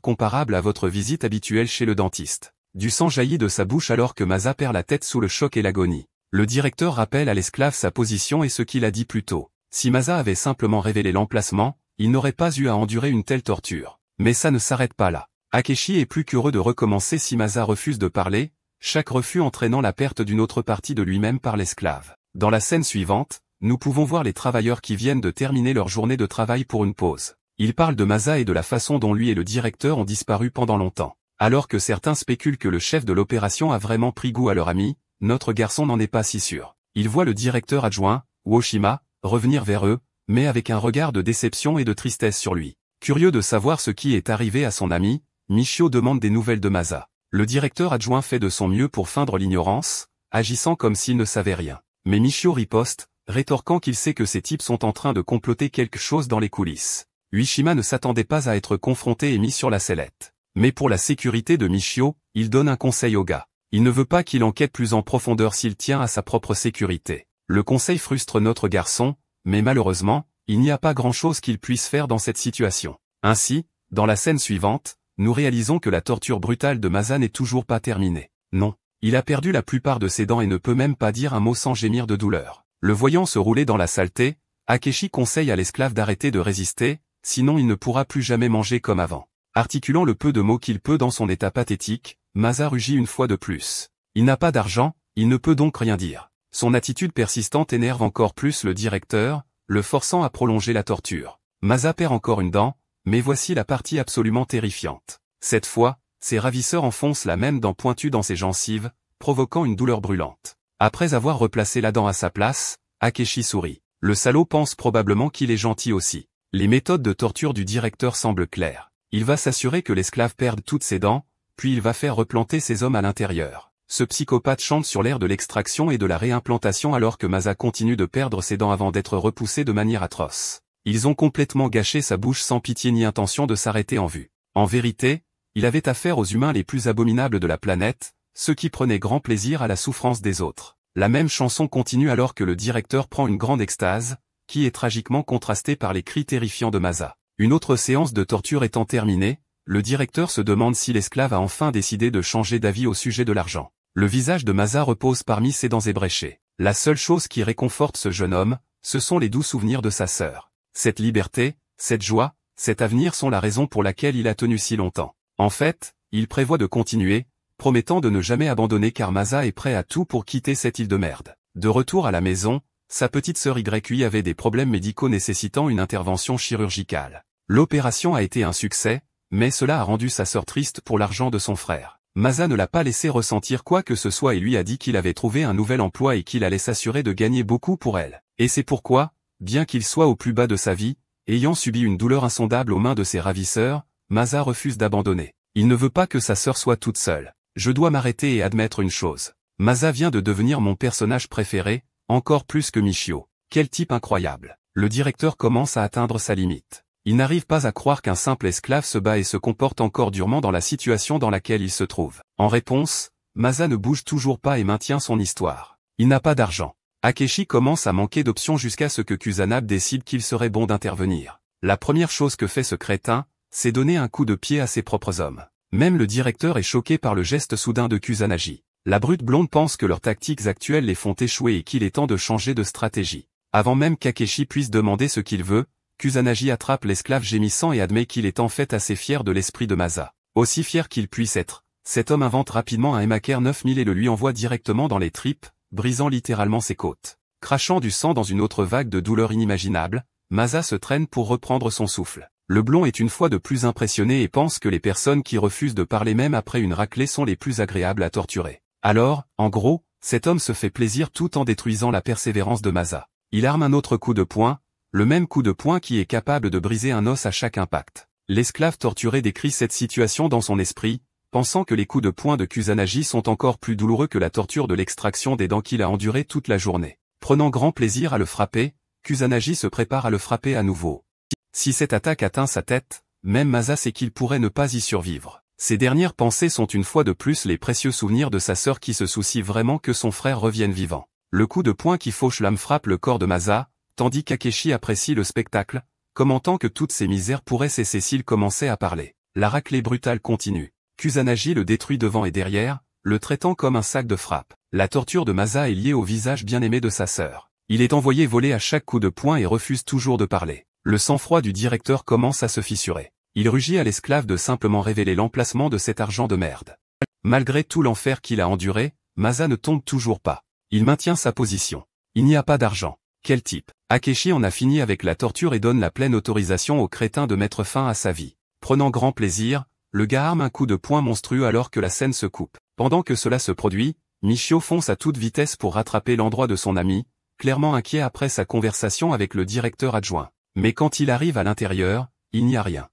comparable à votre visite habituelle chez le dentiste. Du sang jaillit de sa bouche alors que Masa perd la tête sous le choc et l'agonie. Le directeur rappelle à l'esclave sa position et ce qu'il a dit plus tôt. Si Masa avait simplement révélé l'emplacement, il n'aurait pas eu à endurer une telle torture. Mais ça ne s'arrête pas là. Akeshi est plus qu'heureux de recommencer si Masa refuse de parler, chaque refus entraînant la perte d'une autre partie de lui-même par l'esclave. Dans la scène suivante, nous pouvons voir les travailleurs qui viennent de terminer leur journée de travail pour une pause. Ils parlent de Masa et de la façon dont lui et le directeur ont disparu pendant longtemps. Alors que certains spéculent que le chef de l'opération a vraiment pris goût à leur ami, notre garçon n'en est pas si sûr. Il voit le directeur adjoint, Uoshima, revenir vers eux, mais avec un regard de déception et de tristesse sur lui. Curieux de savoir ce qui est arrivé à son ami, Michio demande des nouvelles de Masa. Le directeur adjoint fait de son mieux pour feindre l'ignorance, agissant comme s'il ne savait rien. Mais Michio riposte, rétorquant qu'il sait que ces types sont en train de comploter quelque chose dans les coulisses. Ueshima ne s'attendait pas à être confronté et mis sur la sellette. Mais pour la sécurité de Michio, il donne un conseil au gars. Il ne veut pas qu'il enquête plus en profondeur s'il tient à sa propre sécurité. Le conseil frustre notre garçon, mais malheureusement, il n'y a pas grand-chose qu'il puisse faire dans cette situation. Ainsi, dans la scène suivante, nous réalisons que la torture brutale de Masa n'est toujours pas terminée. Non, il a perdu la plupart de ses dents et ne peut même pas dire un mot sans gémir de douleur. Le voyant se rouler dans la saleté, Akeshi conseille à l'esclave d'arrêter de résister, sinon il ne pourra plus jamais manger comme avant. Articulant le peu de mots qu'il peut dans son état pathétique, Masa rugit une fois de plus. Il n'a pas d'argent, il ne peut donc rien dire. Son attitude persistante énerve encore plus le directeur, le forçant à prolonger la torture. Masa perd encore une dent, mais voici la partie absolument terrifiante. Cette fois, ses ravisseurs enfoncent la même dent pointue dans ses gencives, provoquant une douleur brûlante. Après avoir replacé la dent à sa place, Akechi sourit. Le salaud pense probablement qu'il est gentil aussi. Les méthodes de torture du directeur semblent claires. Il va s'assurer que l'esclave perde toutes ses dents, puis il va faire replanter ses hommes à l'intérieur. Ce psychopathe chante sur l'air de l'extraction et de la réimplantation alors que Masa continue de perdre ses dents avant d'être repoussé de manière atroce. Ils ont complètement gâché sa bouche sans pitié ni intention de s'arrêter en vue. En vérité, il avait affaire aux humains les plus abominables de la planète, ceux qui prenaient grand plaisir à la souffrance des autres. La même chanson continue alors que le directeur prend une grande extase, qui est tragiquement contrastée par les cris terrifiants de Masa. Une autre séance de torture étant terminée, le directeur se demande si l'esclave a enfin décidé de changer d'avis au sujet de l'argent. Le visage de Masa repose parmi ses dents ébréchées. La seule chose qui réconforte ce jeune homme, ce sont les doux souvenirs de sa sœur. Cette liberté, cette joie, cet avenir sont la raison pour laquelle il a tenu si longtemps. En fait, il prévoit de continuer, promettant de ne jamais abandonner car Masa est prêt à tout pour quitter cette île de merde. De retour à la maison, sa petite sœur YU avait des problèmes médicaux nécessitant une intervention chirurgicale. L'opération a été un succès, mais cela a rendu sa sœur triste pour l'argent de son frère. Masa ne l'a pas laissé ressentir quoi que ce soit et lui a dit qu'il avait trouvé un nouvel emploi et qu'il allait s'assurer de gagner beaucoup pour elle. Et c'est pourquoi, bien qu'il soit au plus bas de sa vie, ayant subi une douleur insondable aux mains de ses ravisseurs, Masa refuse d'abandonner. Il ne veut pas que sa sœur soit toute seule. Je dois m'arrêter et admettre une chose. Masa vient de devenir mon personnage préféré, encore plus que Michio. Quel type incroyable. Le directeur commence à atteindre sa limite. Il n'arrive pas à croire qu'un simple esclave se bat et se comporte encore durement dans la situation dans laquelle il se trouve. En réponse, Masa ne bouge toujours pas et maintient son histoire. Il n'a pas d'argent. Akechi commence à manquer d'options jusqu'à ce que Kusanab décide qu'il serait bon d'intervenir. La première chose que fait ce crétin, c'est donner un coup de pied à ses propres hommes. Même le directeur est choqué par le geste soudain de Kusanagi. La brute blonde pense que leurs tactiques actuelles les font échouer et qu'il est temps de changer de stratégie. Avant même qu'Akechi puisse demander ce qu'il veut, Kusanagi attrape l'esclave gémissant et admet qu'il est en fait assez fier de l'esprit de Masa. Aussi fier qu'il puisse être, cet homme invente rapidement un MKR 9000 et le lui envoie directement dans les tripes, brisant littéralement ses côtes. Crachant du sang dans une autre vague de douleur inimaginable, Masa se traîne pour reprendre son souffle. Le blond est une fois de plus impressionné et pense que les personnes qui refusent de parler même après une raclée sont les plus agréables à torturer. Alors, en gros, cet homme se fait plaisir tout en détruisant la persévérance de Masa. Il arme un autre coup de poing, le même coup de poing qui est capable de briser un os à chaque impact. L'esclave torturé décrit cette situation dans son esprit, pensant que les coups de poing de Kusanagi sont encore plus douloureux que la torture de l'extraction des dents qu'il a endurée toute la journée. Prenant grand plaisir à le frapper, Kusanagi se prépare à le frapper à nouveau. Si cette attaque atteint sa tête, même Masa sait qu'il pourrait ne pas y survivre. Ses dernières pensées sont une fois de plus les précieux souvenirs de sa sœur qui se soucie vraiment que son frère revienne vivant. Le coup de poing qui fauche l'âme frappe le corps de Masa, tandis qu'Akechi apprécie le spectacle, commentant que toutes ces misères pourraient cesser s'il commençait à parler. La raclée brutale continue. Kusanagi le détruit devant et derrière, le traitant comme un sac de frappe. La torture de Masa est liée au visage bien-aimé de sa sœur. Il est envoyé voler à chaque coup de poing et refuse toujours de parler. Le sang-froid du directeur commence à se fissurer. Il rugit à l'esclave de simplement révéler l'emplacement de cet argent de merde. Malgré tout l'enfer qu'il a enduré, Masa ne tombe toujours pas. Il maintient sa position. Il n'y a pas d'argent. Quel type. Akechi en a fini avec la torture et donne la pleine autorisation au crétin de mettre fin à sa vie. Prenant grand plaisir, le gars arme un coup de poing monstrueux alors que la scène se coupe. Pendant que cela se produit, Michio fonce à toute vitesse pour rattraper l'endroit de son ami, clairement inquiet après sa conversation avec le directeur adjoint. Mais quand il arrive à l'intérieur, il n'y a rien.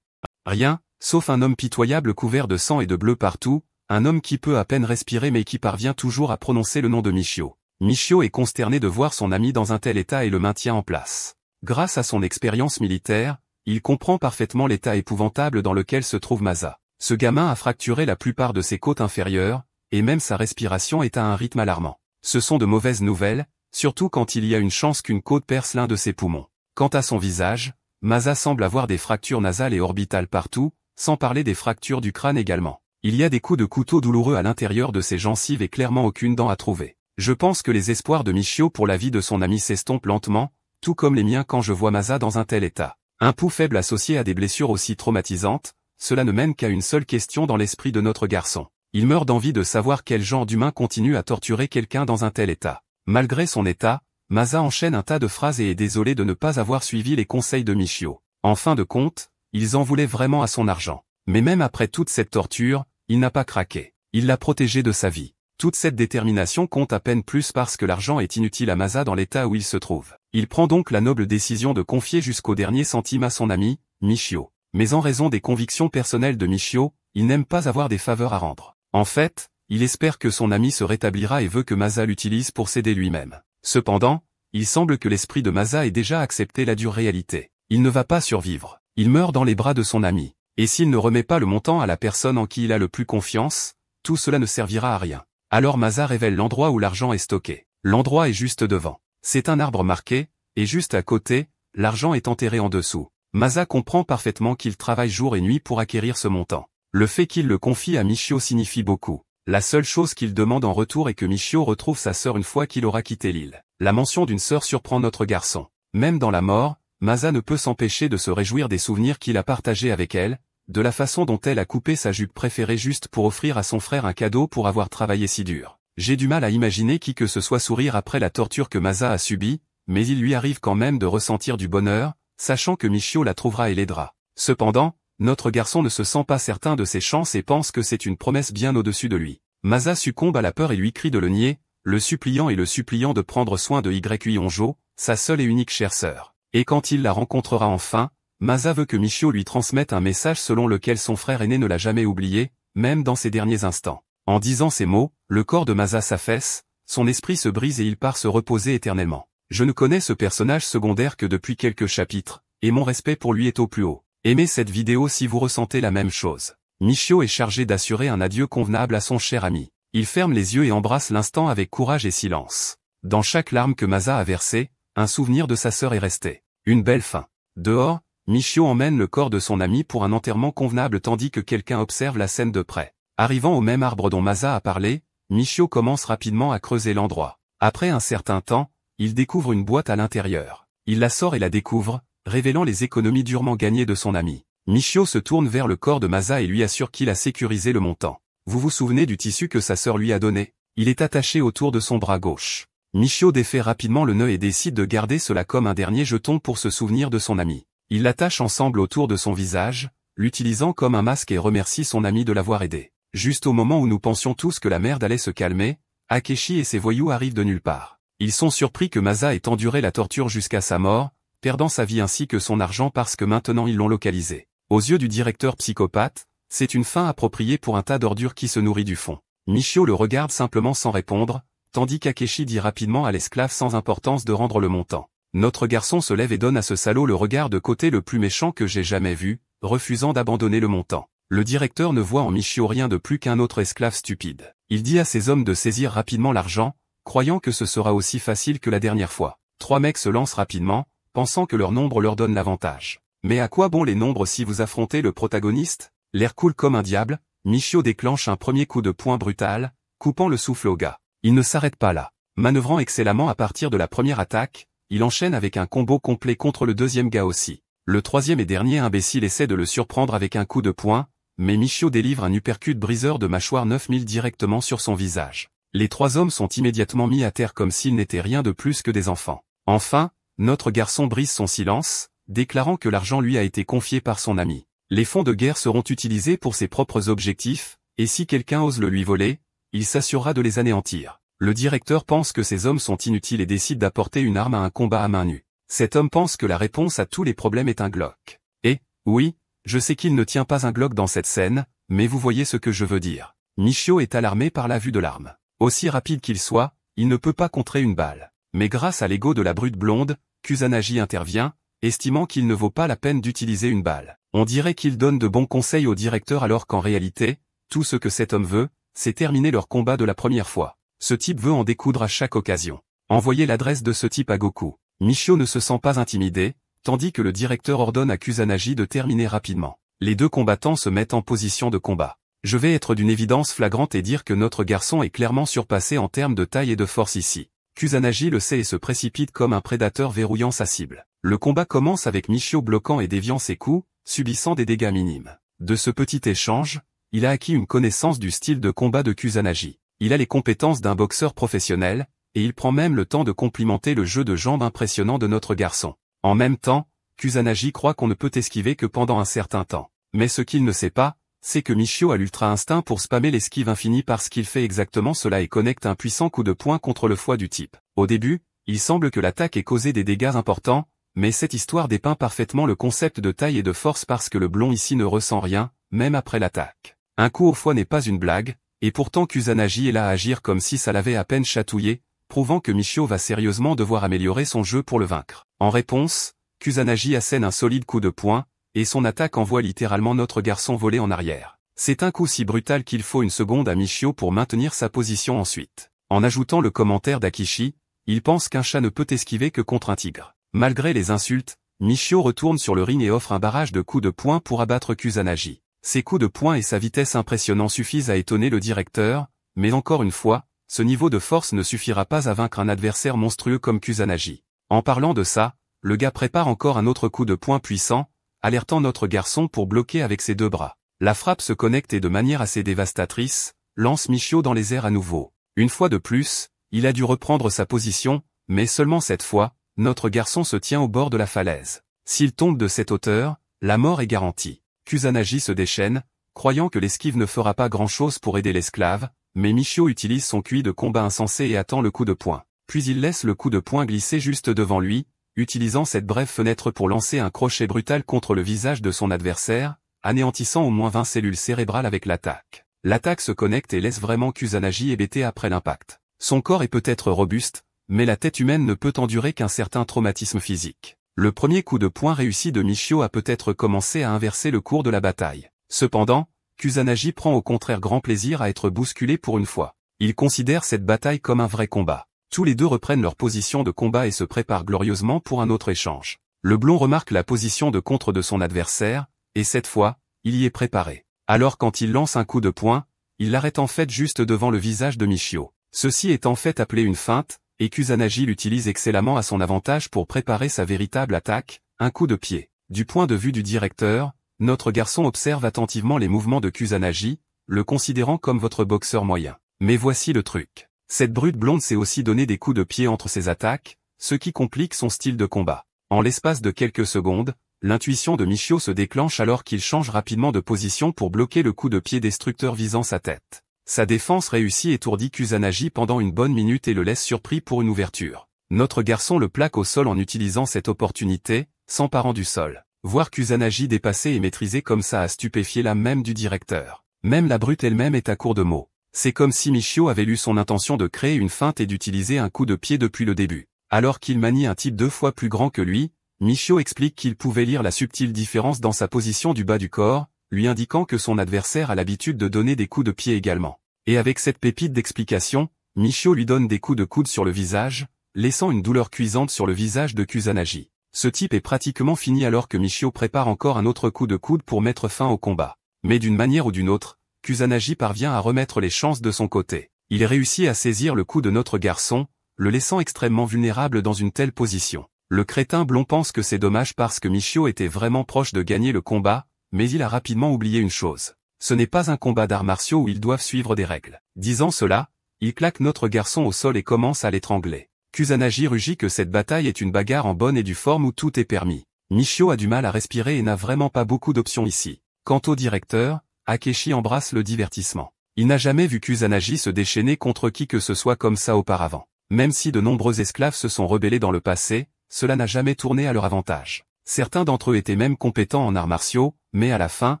Rien, sauf un homme pitoyable couvert de sang et de bleu partout, un homme qui peut à peine respirer mais qui parvient toujours à prononcer le nom de Michio. Michio est consterné de voir son ami dans un tel état et le maintient en place. Grâce à son expérience militaire, il comprend parfaitement l'état épouvantable dans lequel se trouve Masa. Ce gamin a fracturé la plupart de ses côtes inférieures, et même sa respiration est à un rythme alarmant. Ce sont de mauvaises nouvelles, surtout quand il y a une chance qu'une côte perce l'un de ses poumons. Quant à son visage, Masa semble avoir des fractures nasales et orbitales partout, sans parler des fractures du crâne également. Il y a des coups de couteau douloureux à l'intérieur de ses gencives et clairement aucune dent à trouver. Je pense que les espoirs de Michio pour la vie de son ami s'estompent lentement, tout comme les miens quand je vois Masa dans un tel état. Un pouls faible associé à des blessures aussi traumatisantes, cela ne mène qu'à une seule question dans l'esprit de notre garçon. Il meurt d'envie de savoir quel genre d'humain continue à torturer quelqu'un dans un tel état. Malgré son état, Masa enchaîne un tas de phrases et est désolé de ne pas avoir suivi les conseils de Michio. En fin de compte, ils en voulaient vraiment à son argent. Mais même après toute cette torture, il n'a pas craqué. Il l'a protégé de sa vie. Toute cette détermination compte à peine plus parce que l'argent est inutile à Masa dans l'état où il se trouve. Il prend donc la noble décision de confier jusqu'au dernier centime à son ami, Michio. Mais en raison des convictions personnelles de Michio, il n'aime pas avoir des faveurs à rendre. En fait, il espère que son ami se rétablira et veut que Masa l'utilise pour s'aider lui-même. Cependant, il semble que l'esprit de Masa ait déjà accepté la dure réalité. Il ne va pas survivre. Il meurt dans les bras de son ami. Et s'il ne remet pas le montant à la personne en qui il a le plus confiance, tout cela ne servira à rien. Alors Masa révèle l'endroit où l'argent est stocké. L'endroit est juste devant. C'est un arbre marqué, et juste à côté, l'argent est enterré en dessous. Masa comprend parfaitement qu'il travaille jour et nuit pour acquérir ce montant. Le fait qu'il le confie à Michio signifie beaucoup. La seule chose qu'il demande en retour est que Michio retrouve sa sœur une fois qu'il aura quitté l'île. La mention d'une sœur surprend notre garçon. Même dans la mort, Masa ne peut s'empêcher de se réjouir des souvenirs qu'il a partagés avec elle, de la façon dont elle a coupé sa jupe préférée juste pour offrir à son frère un cadeau pour avoir travaillé si dur. J'ai du mal à imaginer qui que ce soit sourire après la torture que Masa a subie, mais il lui arrive quand même de ressentir du bonheur, sachant que Michio la trouvera et l'aidera. Cependant, notre garçon ne se sent pas certain de ses chances et pense que c'est une promesse bien au-dessus de lui. Masa succombe à la peur et lui crie de le nier, le suppliant de prendre soin de Yonjo, sa seule et unique chère sœur. Et quand il la rencontrera enfin, Masa veut que Michio lui transmette un message selon lequel son frère aîné ne l'a jamais oublié, même dans ses derniers instants. En disant ces mots, le corps de Masa s'affaisse, son esprit se brise et il part se reposer éternellement. Je ne connais ce personnage secondaire que depuis quelques chapitres, et mon respect pour lui est au plus haut. Aimez cette vidéo si vous ressentez la même chose. Michio est chargé d'assurer un adieu convenable à son cher ami. Il ferme les yeux et embrasse l'instant avec courage et silence. Dans chaque larme que Masa a versée, un souvenir de sa sœur est resté. Une belle fin. Dehors, Michio emmène le corps de son ami pour un enterrement convenable tandis que quelqu'un observe la scène de près. Arrivant au même arbre dont Masa a parlé, Michio commence rapidement à creuser l'endroit. Après un certain temps, il découvre une boîte à l'intérieur. Il la sort et la découvre, révélant les économies durement gagnées de son ami. Michio se tourne vers le corps de Masa et lui assure qu'il a sécurisé le montant. Vous vous souvenez du tissu que sa sœur lui a donné? Il est attaché autour de son bras gauche. Michio défait rapidement le nœud et décide de garder cela comme un dernier jeton pour se souvenir de son ami. Ils l'attachent ensemble autour de son visage, l'utilisant comme un masque et remercie son ami de l'avoir aidé. Juste au moment où nous pensions tous que la merde allait se calmer, Akechi et ses voyous arrivent de nulle part. Ils sont surpris que Masa ait enduré la torture jusqu'à sa mort, perdant sa vie ainsi que son argent parce que maintenant ils l'ont localisé. Aux yeux du directeur psychopathe, c'est une fin appropriée pour un tas d'ordures qui se nourrit du fond. Michio le regarde simplement sans répondre, tandis qu'Akechi dit rapidement à l'esclave sans importance de rendre le montant. Notre garçon se lève et donne à ce salaud le regard de côté le plus méchant que j'ai jamais vu, refusant d'abandonner le montant. Le directeur ne voit en Michio rien de plus qu'un autre esclave stupide. Il dit à ses hommes de saisir rapidement l'argent, croyant que ce sera aussi facile que la dernière fois. 3 mecs se lancent rapidement, pensant que leur nombre leur donne l'avantage. Mais à quoi bon les nombres si vous affrontez le protagoniste? L'air cool comme un diable, Michio déclenche un premier coup de poing brutal, coupant le souffle au gars. Il ne s'arrête pas là. Manœuvrant excellemment à partir de la première attaque, il enchaîne avec un combo complet contre le deuxième gars aussi. Le troisième et dernier imbécile essaie de le surprendre avec un coup de poing, mais Michio délivre un uppercut briseur de mâchoire 9000 directement sur son visage. Les 3 hommes sont immédiatement mis à terre comme s'ils n'étaient rien de plus que des enfants. Enfin, notre garçon brise son silence, déclarant que l'argent lui a été confié par son ami. Les fonds de guerre seront utilisés pour ses propres objectifs, et si quelqu'un ose le lui voler, il s'assurera de les anéantir. Le directeur pense que ces hommes sont inutiles et décide d'apporter une arme à un combat à main nue. Cet homme pense que la réponse à tous les problèmes est un Glock. Et, oui, je sais qu'il ne tient pas un Glock dans cette scène, mais vous voyez ce que je veux dire. Michio est alarmé par la vue de l'arme. Aussi rapide qu'il soit, il ne peut pas contrer une balle. Mais grâce à l'ego de la brute blonde, Kusanagi intervient, estimant qu'il ne vaut pas la peine d'utiliser une balle. On dirait qu'il donne de bons conseils au directeur alors qu'en réalité, tout ce que cet homme veut, c'est terminer leur combat de la première fois. Ce type veut en découdre à chaque occasion. Envoyez l'adresse de ce type à Goku. Michio ne se sent pas intimidé, tandis que le directeur ordonne à Kusanagi de terminer rapidement. Les 2 combattants se mettent en position de combat. Je vais être d'une évidence flagrante et dire que notre garçon est clairement surpassé en termes de taille et de force ici. Kusanagi le sait et se précipite comme un prédateur verrouillant sa cible. Le combat commence avec Michio bloquant et déviant ses coups, subissant des dégâts minimes. De ce petit échange, il a acquis une connaissance du style de combat de Kusanagi. Il a les compétences d'un boxeur professionnel, et il prend même le temps de complimenter le jeu de jambes impressionnant de notre garçon. En même temps, Kusanagi croit qu'on ne peut esquiver que pendant un certain temps. Mais ce qu'il ne sait pas, c'est que Michio a l'ultra instinct pour spammer l'esquive infinie parce qu'il fait exactement cela et connecte un puissant coup de poing contre le foie du type. Au début, il semble que l'attaque ait causé des dégâts importants, mais cette histoire dépeint parfaitement le concept de taille et de force parce que le blond ici ne ressent rien, même après l'attaque. Un coup au foie n'est pas une blague, et pourtant Kusanagi est là à agir comme si ça l'avait à peine chatouillé, prouvant que Michio va sérieusement devoir améliorer son jeu pour le vaincre. En réponse, Kusanagi assène un solide coup de poing, et son attaque envoie littéralement notre garçon voler en arrière. C'est un coup si brutal qu'il faut une seconde à Michio pour maintenir sa position ensuite. En ajoutant le commentaire d'Akishi, il pense qu'un chat ne peut esquiver que contre un tigre. Malgré les insultes, Michio retourne sur le ring et offre un barrage de coups de poing pour abattre Kusanagi. Ses coups de poing et sa vitesse impressionnante suffisent à étonner le directeur, mais encore une fois, ce niveau de force ne suffira pas à vaincre un adversaire monstrueux comme Kusanagi. En parlant de ça, le gars prépare encore un autre coup de poing puissant, alertant notre garçon pour bloquer avec ses deux bras. La frappe se connecte et de manière assez dévastatrice, lance Michio dans les airs à nouveau. Une fois de plus, il a dû reprendre sa position, mais seulement cette fois, notre garçon se tient au bord de la falaise. S'il tombe de cette hauteur, la mort est garantie. Kusanagi se déchaîne, croyant que l'esquive ne fera pas grand-chose pour aider l'esclave, mais Michio utilise son QI de combat insensé et attend le coup de poing. Puis il laisse le coup de poing glisser juste devant lui, utilisant cette brève fenêtre pour lancer un crochet brutal contre le visage de son adversaire, anéantissant au moins 20 cellules cérébrales avec l'attaque. L'attaque se connecte et laisse vraiment Kusanagi hébété après l'impact. Son corps est peut-être robuste, mais la tête humaine ne peut endurer qu'un certain traumatisme physique. Le premier coup de poing réussi de Michio a peut-être commencé à inverser le cours de la bataille. Cependant, Kusanagi prend au contraire grand plaisir à être bousculé pour une fois. Il considère cette bataille comme un vrai combat. Tous les deux reprennent leur position de combat et se préparent glorieusement pour un autre échange. Le blond remarque la position de contre de son adversaire, et cette fois, il y est préparé. Alors quand il lance un coup de poing, il l'arrête en fait juste devant le visage de Michio. Ceci est en fait appelé une feinte, et Kusanagi l'utilise excellemment à son avantage pour préparer sa véritable attaque, un coup de pied. Du point de vue du directeur, notre garçon observe attentivement les mouvements de Kusanagi, le considérant comme votre boxeur moyen. Mais voici le truc. Cette brute blonde sait aussi donner des coups de pied entre ses attaques, ce qui complique son style de combat. En l'espace de quelques secondes, l'intuition de Michio se déclenche alors qu'il change rapidement de position pour bloquer le coup de pied destructeur visant sa tête. Sa défense réussit étourdit Kusanagi pendant une bonne minute et le laisse surpris pour une ouverture. Notre garçon le plaque au sol en utilisant cette opportunité, s'emparant du sol. Voir Kusanagi dépassé et maîtrisé comme ça a stupéfié l'âme même du directeur. Même la brute elle-même est à court de mots. C'est comme si Michio avait lu son intention de créer une feinte et d'utiliser un coup de pied depuis le début. Alors qu'il manie un type 2 fois plus grand que lui, Michio explique qu'il pouvait lire la subtile différence dans sa position du bas du corps, lui indiquant que son adversaire a l'habitude de donner des coups de pied également. Et avec cette pépite d'explication, Michio lui donne des coups de coude sur le visage, laissant une douleur cuisante sur le visage de Kusanagi. Ce type est pratiquement fini alors que Michio prépare encore un autre coup de coude pour mettre fin au combat. Mais d'une manière ou d'une autre, Kusanagi parvient à remettre les chances de son côté. Il réussit à saisir le coup de notre garçon, le laissant extrêmement vulnérable dans une telle position. Le crétin blond pense que c'est dommage parce que Michio était vraiment proche de gagner le combat, mais il a rapidement oublié une chose. Ce n'est pas un combat d'arts martiaux où ils doivent suivre des règles. Disant cela, il claque notre garçon au sol et commence à l'étrangler. Kusanagi rugit que cette bataille est une bagarre en bonne et due forme où tout est permis. Michio a du mal à respirer et n'a vraiment pas beaucoup d'options ici. Quant au directeur, Akechi embrasse le divertissement. Il n'a jamais vu Kusanagi se déchaîner contre qui que ce soit comme ça auparavant. Même si de nombreux esclaves se sont rebellés dans le passé, cela n'a jamais tourné à leur avantage. Certains d'entre eux étaient même compétents en arts martiaux, mais à la fin,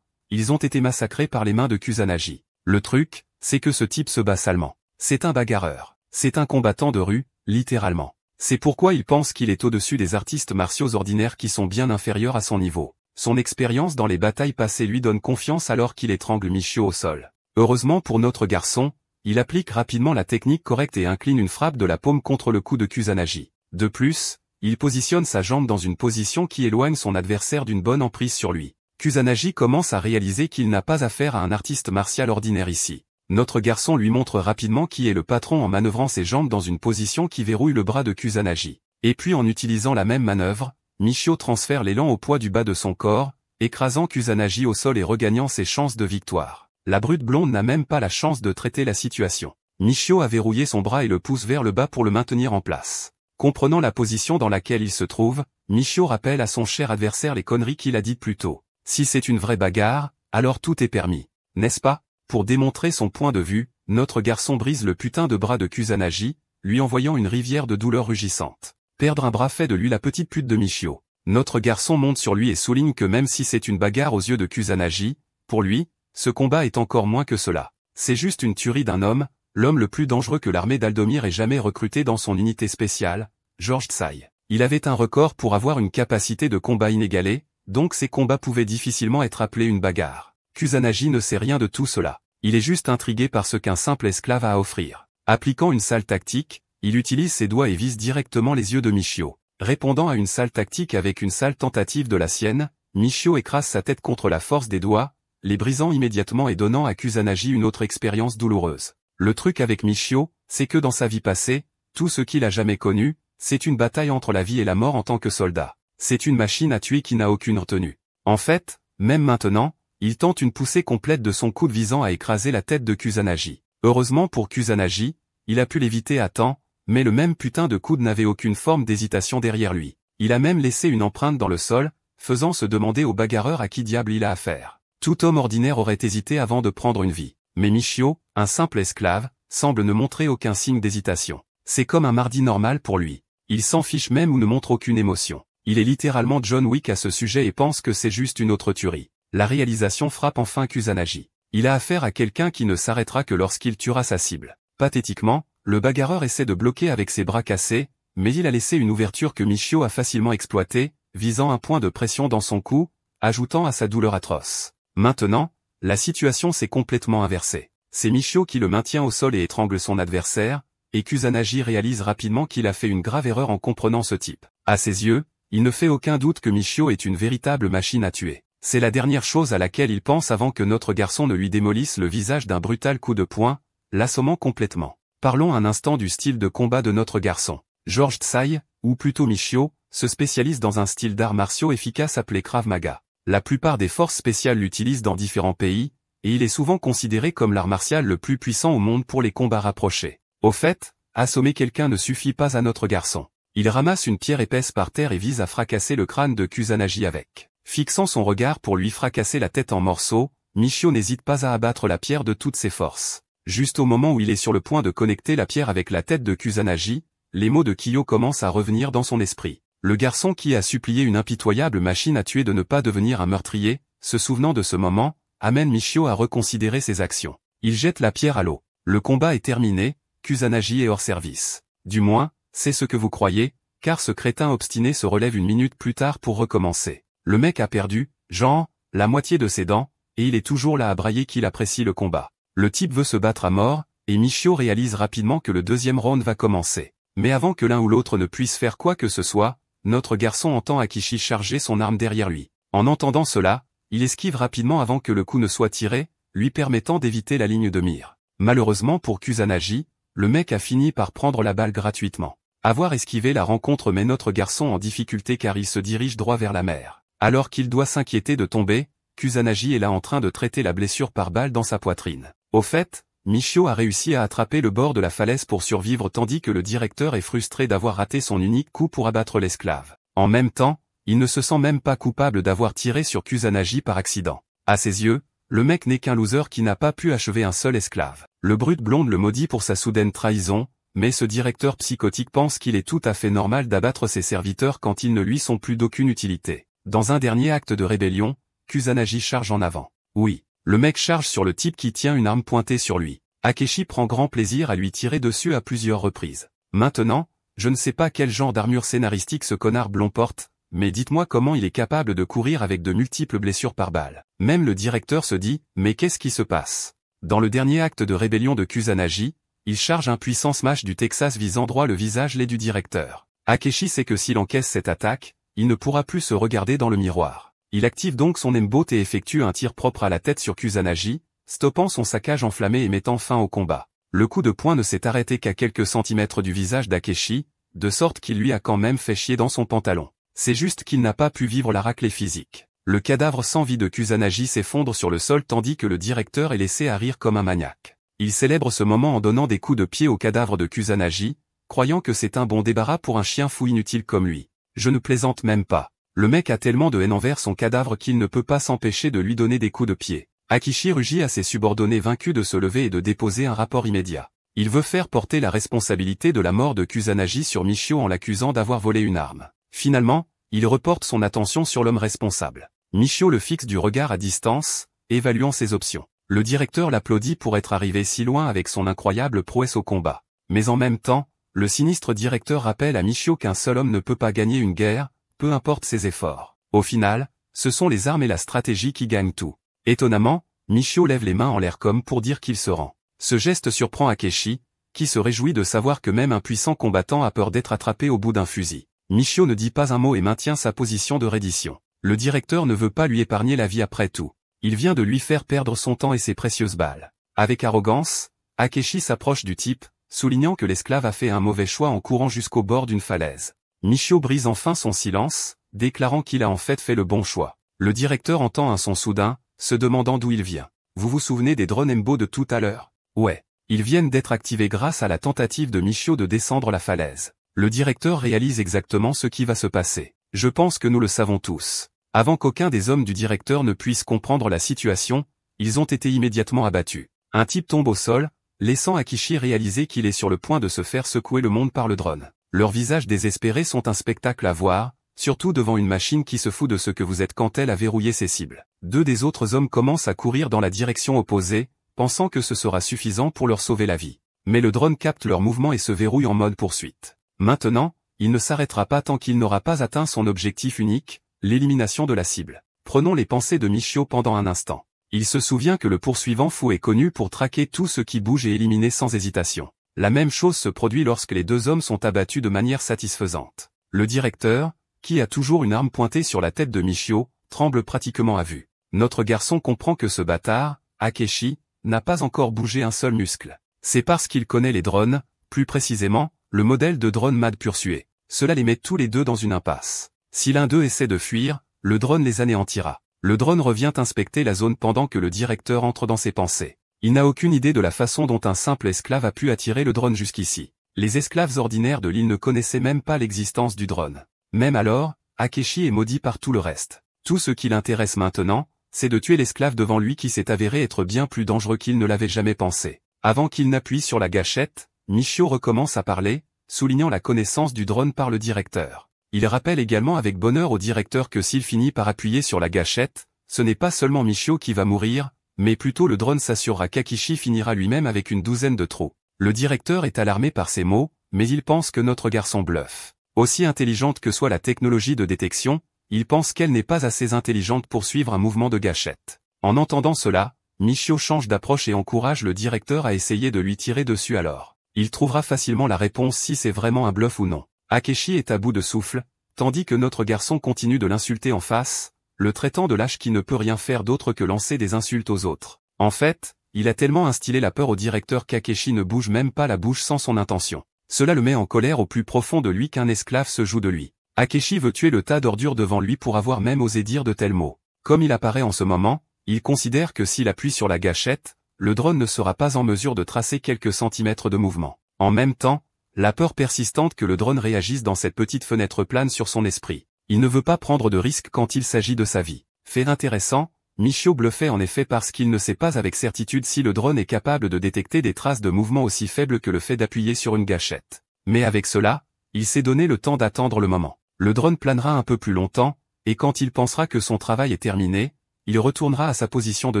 ils ont été massacrés par les mains de Kusanagi. Le truc, c'est que ce type se bat salement. C'est un bagarreur. C'est un combattant de rue, littéralement. C'est pourquoi il pense qu'il est au-dessus des artistes martiaux ordinaires qui sont bien inférieurs à son niveau. Son expérience dans les batailles passées lui donne confiance alors qu'il étrangle Michio au sol. Heureusement pour notre garçon, il applique rapidement la technique correcte et incline une frappe de la paume contre le cou de Kusanagi. De plus, il positionne sa jambe dans une position qui éloigne son adversaire d'une bonne emprise sur lui. Kusanagi commence à réaliser qu'il n'a pas affaire à un artiste martial ordinaire ici. Notre garçon lui montre rapidement qui est le patron en manœuvrant ses jambes dans une position qui verrouille le bras de Kusanagi. Et puis en utilisant la même manœuvre, Michio transfère l'élan au poids du bas de son corps, écrasant Kusanagi au sol et regagnant ses chances de victoire. La brute blonde n'a même pas la chance de traiter la situation. Michio a verrouillé son bras et le pousse vers le bas pour le maintenir en place. Comprenant la position dans laquelle il se trouve, Michio rappelle à son cher adversaire les conneries qu'il a dites plus tôt. Si c'est une vraie bagarre, alors tout est permis. N'est-ce pas? Pour démontrer son point de vue, notre garçon brise le putain de bras de Kusanagi, lui envoyant une rivière de douleur rugissante. Perdre un bras fait de lui la petite pute de Michio. Notre garçon monte sur lui et souligne que même si c'est une bagarre aux yeux de Kusanagi, pour lui, ce combat est encore moins que cela. C'est juste une tuerie d'un homme, l'homme le plus dangereux que l'armée d'Aldomir ait jamais recruté dans son unité spéciale, George Tsai. Il avait un record pour avoir une capacité de combat inégalée, donc ces combats pouvaient difficilement être appelés une bagarre. Kusanagi ne sait rien de tout cela. Il est juste intrigué par ce qu'un simple esclave a à offrir. Appliquant une sale tactique, il utilise ses doigts et vise directement les yeux de Michio. Répondant à une sale tactique avec une sale tentative de la sienne, Michio écrase sa tête contre la force des doigts, les brisant immédiatement et donnant à Kusanagi une autre expérience douloureuse. Le truc avec Michio, c'est que dans sa vie passée, tout ce qu'il a jamais connu, c'est une bataille entre la vie et la mort en tant que soldat. C'est une machine à tuer qui n'a aucune retenue. En fait, même maintenant, il tente une poussée complète de son coude visant à écraser la tête de Kusanagi. Heureusement pour Kusanagi, il a pu l'éviter à temps, mais le même putain de coude n'avait aucune forme d'hésitation derrière lui. Il a même laissé une empreinte dans le sol, faisant se demander au bagarreur à qui diable il a affaire. Tout homme ordinaire aurait hésité avant de prendre une vie. Mais Michio, un simple esclave, semble ne montrer aucun signe d'hésitation. C'est comme un mardi normal pour lui. Il s'en fiche même ou ne montre aucune émotion. Il est littéralement John Wick à ce sujet et pense que c'est juste une autre tuerie. La réalisation frappe enfin Kusanagi. Il a affaire à quelqu'un qui ne s'arrêtera que lorsqu'il tuera sa cible. Pathétiquement, le bagarreur essaie de bloquer avec ses bras cassés, mais il a laissé une ouverture que Michio a facilement exploitée, visant un point de pression dans son cou, ajoutant à sa douleur atroce. Maintenant, la situation s'est complètement inversée. C'est Michio qui le maintient au sol et étrangle son adversaire, et Kusanagi réalise rapidement qu'il a fait une grave erreur en comprenant ce type. À ses yeux, il ne fait aucun doute que Michio est une véritable machine à tuer. C'est la dernière chose à laquelle il pense avant que notre garçon ne lui démolisse le visage d'un brutal coup de poing, l'assommant complètement. Parlons un instant du style de combat de notre garçon. George Tsai, ou plutôt Michio, se spécialise dans un style d'arts martiaux efficace appelé Krav Maga. La plupart des forces spéciales l'utilisent dans différents pays, et il est souvent considéré comme l'art martial le plus puissant au monde pour les combats rapprochés. Au fait, assommer quelqu'un ne suffit pas à notre garçon. Il ramasse une pierre épaisse par terre et vise à fracasser le crâne de Kusanagi avec. Fixant son regard pour lui fracasser la tête en morceaux, Michio n'hésite pas à abattre la pierre de toutes ses forces. Juste au moment où il est sur le point de connecter la pierre avec la tête de Kusanagi, les mots de Kyo commencent à revenir dans son esprit. Le garçon qui a supplié une impitoyable machine à tuer de ne pas devenir un meurtrier, se souvenant de ce moment, amène Michio à reconsidérer ses actions. Il jette la pierre à l'eau. Le combat est terminé, Kusanagi est hors service. Du moins, c'est ce que vous croyez, car ce crétin obstiné se relève une minute plus tard pour recommencer. Le mec a perdu, genre, la moitié de ses dents, et il est toujours là à brailler qu'il apprécie le combat. Le type veut se battre à mort, et Michio réalise rapidement que le deuxième round va commencer. Mais avant que l'un ou l'autre ne puisse faire quoi que ce soit, notre garçon entend Akishi charger son arme derrière lui. En entendant cela, il esquive rapidement avant que le coup ne soit tiré, lui permettant d'éviter la ligne de mire. Malheureusement pour Kusanagi, le mec a fini par prendre la balle gratuitement. Avoir esquivé la rencontre met notre garçon en difficulté car il se dirige droit vers la mer. Alors qu'il doit s'inquiéter de tomber, Kusanagi est là en train de traiter la blessure par balle dans sa poitrine. Au fait, Michio a réussi à attraper le bord de la falaise pour survivre tandis que le directeur est frustré d'avoir raté son unique coup pour abattre l'esclave. En même temps, il ne se sent même pas coupable d'avoir tiré sur Kusanagi par accident. À ses yeux, le mec n'est qu'un loser qui n'a pas pu achever un seul esclave. Le brute blonde le maudit pour sa soudaine trahison, mais ce directeur psychotique pense qu'il est tout à fait normal d'abattre ses serviteurs quand ils ne lui sont plus d'aucune utilité. Dans un dernier acte de rébellion, Kusanagi charge en avant. Oui. Le mec charge sur le type qui tient une arme pointée sur lui. Akeshi prend grand plaisir à lui tirer dessus à plusieurs reprises. Maintenant, je ne sais pas quel genre d'armure scénaristique ce connard blond porte, mais dites-moi comment il est capable de courir avec de multiples blessures par balle. Même le directeur se dit, mais qu'est-ce qui se passe? Dans le dernier acte de rébellion de Kusanagi, il charge un puissant smash du Texas visant droit le visage laid du directeur. Akeshi sait que s'il encaisse cette attaque, il ne pourra plus se regarder dans le miroir. Il active donc son aimbot et effectue un tir propre à la tête sur Kusanagi, stoppant son saccage enflammé et mettant fin au combat. Le coup de poing ne s'est arrêté qu'à quelques centimètres du visage d'Akeshi, de sorte qu'il lui a quand même fait chier dans son pantalon. C'est juste qu'il n'a pas pu vivre la raclée physique. Le cadavre sans vie de Kusanagi s'effondre sur le sol tandis que le directeur est laissé à rire comme un maniaque. Il célèbre ce moment en donnant des coups de pied au cadavre de Kusanagi, croyant que c'est un bon débarras pour un chien fou inutile comme lui. Je ne plaisante même pas. Le mec a tellement de haine envers son cadavre qu'il ne peut pas s'empêcher de lui donner des coups de pied. Akishi rugit à ses subordonnés vaincus de se lever et de déposer un rapport immédiat. Il veut faire porter la responsabilité de la mort de Kusanagi sur Michio en l'accusant d'avoir volé une arme. Finalement, il reporte son attention sur l'homme responsable. Michio le fixe du regard à distance, évaluant ses options. Le directeur l'applaudit pour être arrivé si loin avec son incroyable prouesse au combat. Mais en même temps, le sinistre directeur rappelle à Michio qu'un seul homme ne peut pas gagner une guerre, peu importe ses efforts. Au final, ce sont les armes et la stratégie qui gagnent tout. Étonnamment, Michio lève les mains en l'air comme pour dire qu'il se rend. Ce geste surprend Akechi, qui se réjouit de savoir que même un puissant combattant a peur d'être attrapé au bout d'un fusil. Michio ne dit pas un mot et maintient sa position de reddition. Le directeur ne veut pas lui épargner la vie après tout. Il vient de lui faire perdre son temps et ses précieuses balles. Avec arrogance, Akechi s'approche du type, soulignant que l'esclave a fait un mauvais choix en courant jusqu'au bord d'une falaise. Michio brise enfin son silence, déclarant qu'il a en fait le bon choix. Le directeur entend un son soudain, se demandant d'où il vient. Vous vous souvenez des drones Embo de tout à l'heure? Ouais. Ils viennent d'être activés grâce à la tentative de Michio de descendre la falaise. Le directeur réalise exactement ce qui va se passer. Je pense que nous le savons tous. Avant qu'aucun des hommes du directeur ne puisse comprendre la situation, ils ont été immédiatement abattus. Un type tombe au sol, laissant Akishi réaliser qu'il est sur le point de se faire secouer le monde par le drone. Leurs visages désespérés sont un spectacle à voir, surtout devant une machine qui se fout de ce que vous êtes quand elle a verrouillé ses cibles. Deux des autres hommes commencent à courir dans la direction opposée, pensant que ce sera suffisant pour leur sauver la vie. Mais le drone capte leur mouvement et se verrouille en mode poursuite. Maintenant, il ne s'arrêtera pas tant qu'il n'aura pas atteint son objectif unique, l'élimination de la cible. Prenons les pensées de Michio pendant un instant. Il se souvient que le poursuivant fou est connu pour traquer tout ce qui bouge et éliminer sans hésitation. La même chose se produit lorsque les deux hommes sont abattus de manière satisfaisante. Le directeur, qui a toujours une arme pointée sur la tête de Michio, tremble pratiquement à vue. Notre garçon comprend que ce bâtard, Akechi, n'a pas encore bougé un seul muscle. C'est parce qu'il connaît les drones, plus précisément, le modèle de drone Mad Pursué. Cela les met tous les deux dans une impasse. Si l'un d'eux essaie de fuir, le drone les anéantira. Le drone revient inspecter la zone pendant que le directeur entre dans ses pensées. Il n'a aucune idée de la façon dont un simple esclave a pu attirer le drone jusqu'ici. Les esclaves ordinaires de l'île ne connaissaient même pas l'existence du drone. Même alors, Akechi est maudit par tout le reste. Tout ce qui l'intéresse maintenant, c'est de tuer l'esclave devant lui qui s'est avéré être bien plus dangereux qu'il ne l'avait jamais pensé. Avant qu'il n'appuie sur la gâchette, Michio recommence à parler, soulignant la connaissance du drone par le directeur. Il rappelle également avec bonheur au directeur que s'il finit par appuyer sur la gâchette, ce n'est pas seulement Michio qui va mourir, mais plutôt le drone s'assurera qu'Akechi finira lui-même avec une douzaine de trous. Le directeur est alarmé par ces mots, mais il pense que notre garçon bluffe. Aussi intelligente que soit la technologie de détection, il pense qu'elle n'est pas assez intelligente pour suivre un mouvement de gâchette. En entendant cela, Michio change d'approche et encourage le directeur à essayer de lui tirer dessus alors. Il trouvera facilement la réponse si c'est vraiment un bluff ou non. Akechi est à bout de souffle, tandis que notre garçon continue de l'insulter en face, le traitant de lâche qui ne peut rien faire d'autre que lancer des insultes aux autres. En fait, il a tellement instillé la peur au directeur qu'Akechi ne bouge même pas la bouche sans son intention. Cela le met en colère au plus profond de lui qu'un esclave se joue de lui. Akechi veut tuer le tas d'ordures devant lui pour avoir même osé dire de tels mots. Comme il apparaît en ce moment, il considère que s'il appuie sur la gâchette, le drone ne sera pas en mesure de tracer quelques centimètres de mouvement. En même temps, la peur persistante que le drone réagisse dans cette petite fenêtre plane sur son esprit. Il ne veut pas prendre de risques quand il s'agit de sa vie. Fait intéressant, Michio bluffait en effet parce qu'il ne sait pas avec certitude si le drone est capable de détecter des traces de mouvement aussi faibles que le fait d'appuyer sur une gâchette. Mais avec cela, il s'est donné le temps d'attendre le moment. Le drone planera un peu plus longtemps, et quand il pensera que son travail est terminé, il retournera à sa position de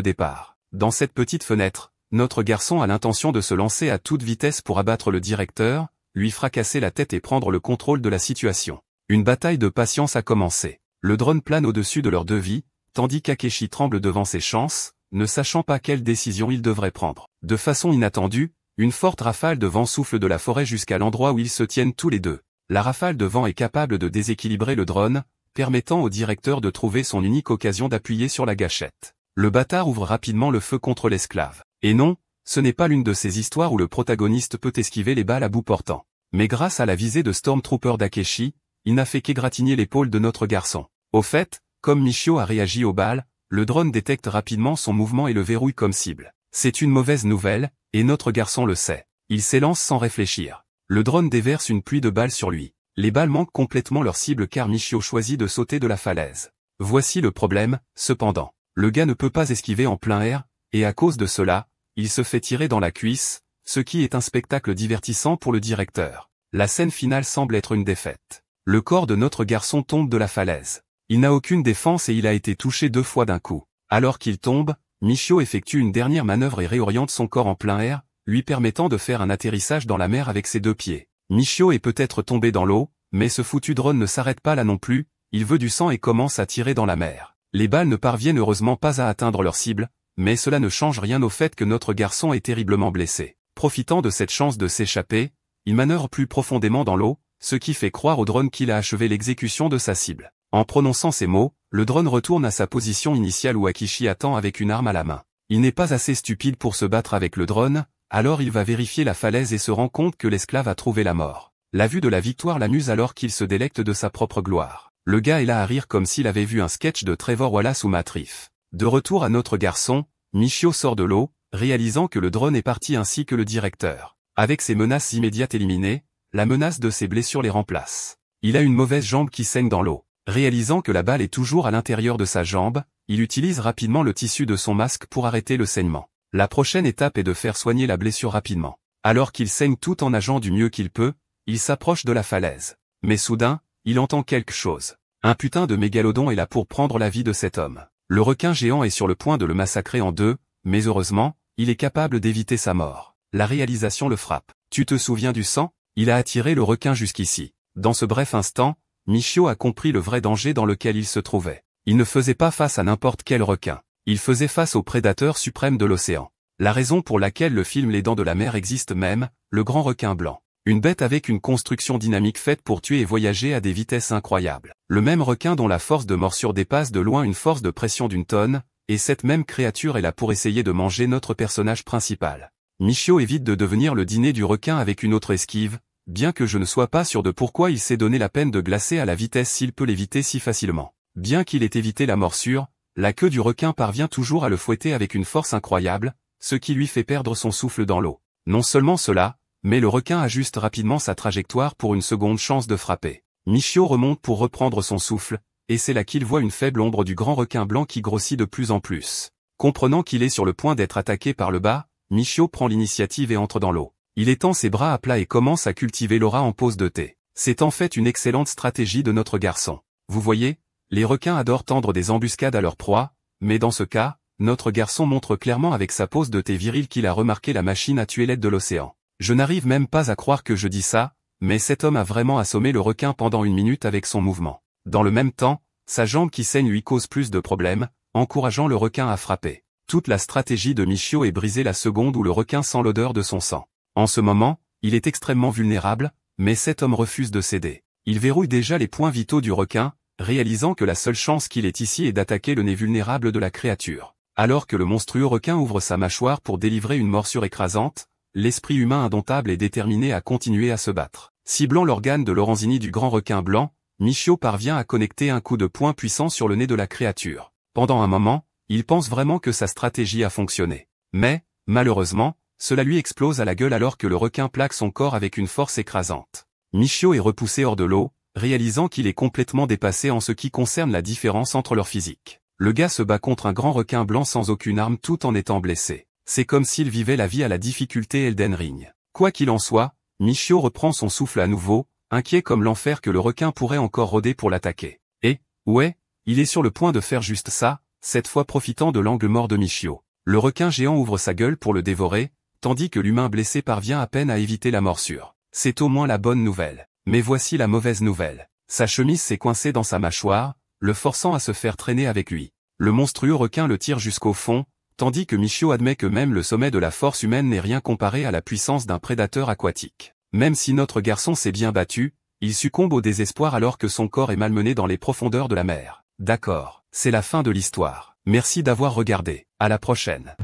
départ. Dans cette petite fenêtre, notre garçon a l'intention de se lancer à toute vitesse pour abattre le directeur, lui fracasser la tête et prendre le contrôle de la situation. Une bataille de patience a commencé. Le drone plane au-dessus de leurs deux vies, tandis qu'Akechi tremble devant ses chances, ne sachant pas quelle décision il devrait prendre. De façon inattendue, une forte rafale de vent souffle de la forêt jusqu'à l'endroit où ils se tiennent tous les deux. La rafale de vent est capable de déséquilibrer le drone, permettant au directeur de trouver son unique occasion d'appuyer sur la gâchette. Le bâtard ouvre rapidement le feu contre l'esclave. Et non, ce n'est pas l'une de ces histoires où le protagoniste peut esquiver les balles à bout portant. Mais grâce à la visée de Stormtrooper d'Akechi, il n'a fait qu'égratigner l'épaule de notre garçon. Au fait, Comme Michio a réagi aux balles, le drone détecte rapidement son mouvement et le verrouille comme cible. C'est une mauvaise nouvelle, et notre garçon le sait. Il s'élance sans réfléchir. Le drone déverse une pluie de balles sur lui. Les balles manquent complètement leur cible car Michio choisit de sauter de la falaise. Voici le problème, cependant. Le gars ne peut pas esquiver en plein air, et à cause de cela, il se fait tirer dans la cuisse, ce qui est un spectacle divertissant pour le directeur. La scène finale semble être une défaite. Le corps de notre garçon tombe de la falaise. Il n'a aucune défense et il a été touché 2 fois d'un coup. Alors qu'il tombe, Michio effectue une dernière manœuvre et réoriente son corps en plein air, lui permettant de faire un atterrissage dans la mer avec ses 2 pieds. Michio est peut-être tombé dans l'eau, mais ce foutu drone ne s'arrête pas là non plus, il veut du sang et commence à tirer dans la mer. Les balles ne parviennent heureusement pas à atteindre leur cible, mais cela ne change rien au fait que notre garçon est terriblement blessé. Profitant de cette chance de s'échapper, il manœuvre plus profondément dans l'eau, ce qui fait croire au drone qu'il a achevé l'exécution de sa cible. En prononçant ces mots, le drone retourne à sa position initiale où Akishi attend avec une arme à la main. Il n'est pas assez stupide pour se battre avec le drone, alors il va vérifier la falaise et se rend compte que l'esclave a trouvé la mort. La vue de la victoire l'amuse alors qu'il se délecte de sa propre gloire. Le gars est là à rire comme s'il avait vu un sketch de Trevor Wallace ou Matt Rife. De retour à notre garçon, Michio sort de l'eau, réalisant que le drone est parti ainsi que le directeur. Avec ses menaces immédiates éliminées, la menace de ses blessures les remplace. Il a une mauvaise jambe qui saigne dans l'eau. Réalisant que la balle est toujours à l'intérieur de sa jambe, il utilise rapidement le tissu de son masque pour arrêter le saignement. La prochaine étape est de faire soigner la blessure rapidement. Alors qu'il saigne tout en nageant du mieux qu'il peut, il s'approche de la falaise. Mais soudain, il entend quelque chose. Un putain de mégalodon est là pour prendre la vie de cet homme. Le requin géant est sur le point de le massacrer en 2, mais heureusement, il est capable d'éviter sa mort. La réalisation le frappe. Tu te souviens du sang? Il a attiré le requin jusqu'ici. Dans ce bref instant, Michio a compris le vrai danger dans lequel il se trouvait. Il ne faisait pas face à n'importe quel requin. Il faisait face au prédateur suprême de l'océan. La raison pour laquelle le film Les Dents de la Mer existe même, le grand requin blanc. Une bête avec une construction dynamique faite pour tuer et voyager à des vitesses incroyables. Le même requin dont la force de morsure dépasse de loin une force de pression d'1 tonne, et cette même créature est là pour essayer de manger notre personnage principal. Michio évite de devenir le dîner du requin avec une autre esquive, bien que je ne sois pas sûr de pourquoi il s'est donné la peine de glacer à la vitesse s'il peut l'éviter si facilement. Bien qu'il ait évité la morsure, la queue du requin parvient toujours à le fouetter avec une force incroyable, ce qui lui fait perdre son souffle dans l'eau. Non seulement cela, mais le requin ajuste rapidement sa trajectoire pour une seconde chance de frapper. Michio remonte pour reprendre son souffle, et c'est là qu'il voit une faible ombre du grand requin blanc qui grossit de plus en plus. Comprenant qu'il est sur le point d'être attaqué par le bas, Michio prend l'initiative et entre dans l'eau. Il étend ses bras à plat et commence à cultiver l'aura en pose de thé. C'est en fait une excellente stratégie de notre garçon. Vous voyez, les requins adorent tendre des embuscades à leur proie, mais dans ce cas, notre garçon montre clairement avec sa pose de thé viril qu'il a remarqué la machine à tuer l'aide de l'océan. Je n'arrive même pas à croire que je dis ça, mais cet homme a vraiment assommé le requin pendant 1 minute avec son mouvement. Dans le même temps, sa jambe qui saigne lui cause plus de problèmes, encourageant le requin à frapper. Toute la stratégie de Michio est brisée la seconde où le requin sent l'odeur de son sang. En ce moment, il est extrêmement vulnérable, mais cet homme refuse de céder. Il verrouille déjà les points vitaux du requin, réalisant que la seule chance qu'il ait ici est d'attaquer le nez vulnérable de la créature. Alors que le monstrueux requin ouvre sa mâchoire pour délivrer une morsure écrasante, l'esprit humain indomptable est déterminé à continuer à se battre. Ciblant l'organe de Lorenzini du grand requin blanc, Michio parvient à connecter un coup de poing puissant sur le nez de la créature. Pendant un moment, il pense vraiment que sa stratégie a fonctionné. Mais, malheureusement, cela lui explose à la gueule alors que le requin plaque son corps avec une force écrasante. Michio est repoussé hors de l'eau, réalisant qu'il est complètement dépassé en ce qui concerne la différence entre leur physique. Le gars se bat contre un grand requin blanc sans aucune arme tout en étant blessé. C'est comme s'il vivait la vie à la difficulté Elden Ring. Quoi qu'il en soit, Michio reprend son souffle à nouveau, inquiet comme l'enfer que le requin pourrait encore rôder pour l'attaquer. Et, ouais, il est sur le point de faire juste ça, cette fois profitant de l'angle mort de Michio. Le requin géant ouvre sa gueule pour le dévorer, tandis que l'humain blessé parvient à peine à éviter la morsure. C'est au moins la bonne nouvelle. Mais voici la mauvaise nouvelle. Sa chemise s'est coincée dans sa mâchoire, le forçant à se faire traîner avec lui. Le monstrueux requin le tire jusqu'au fond, tandis que Michio admet que même le sommet de la force humaine n'est rien comparé à la puissance d'un prédateur aquatique. Même si notre garçon s'est bien battu, il succombe au désespoir alors que son corps est malmené dans les profondeurs de la mer. D'accord, c'est la fin de l'histoire. Merci d'avoir regardé. À la prochaine.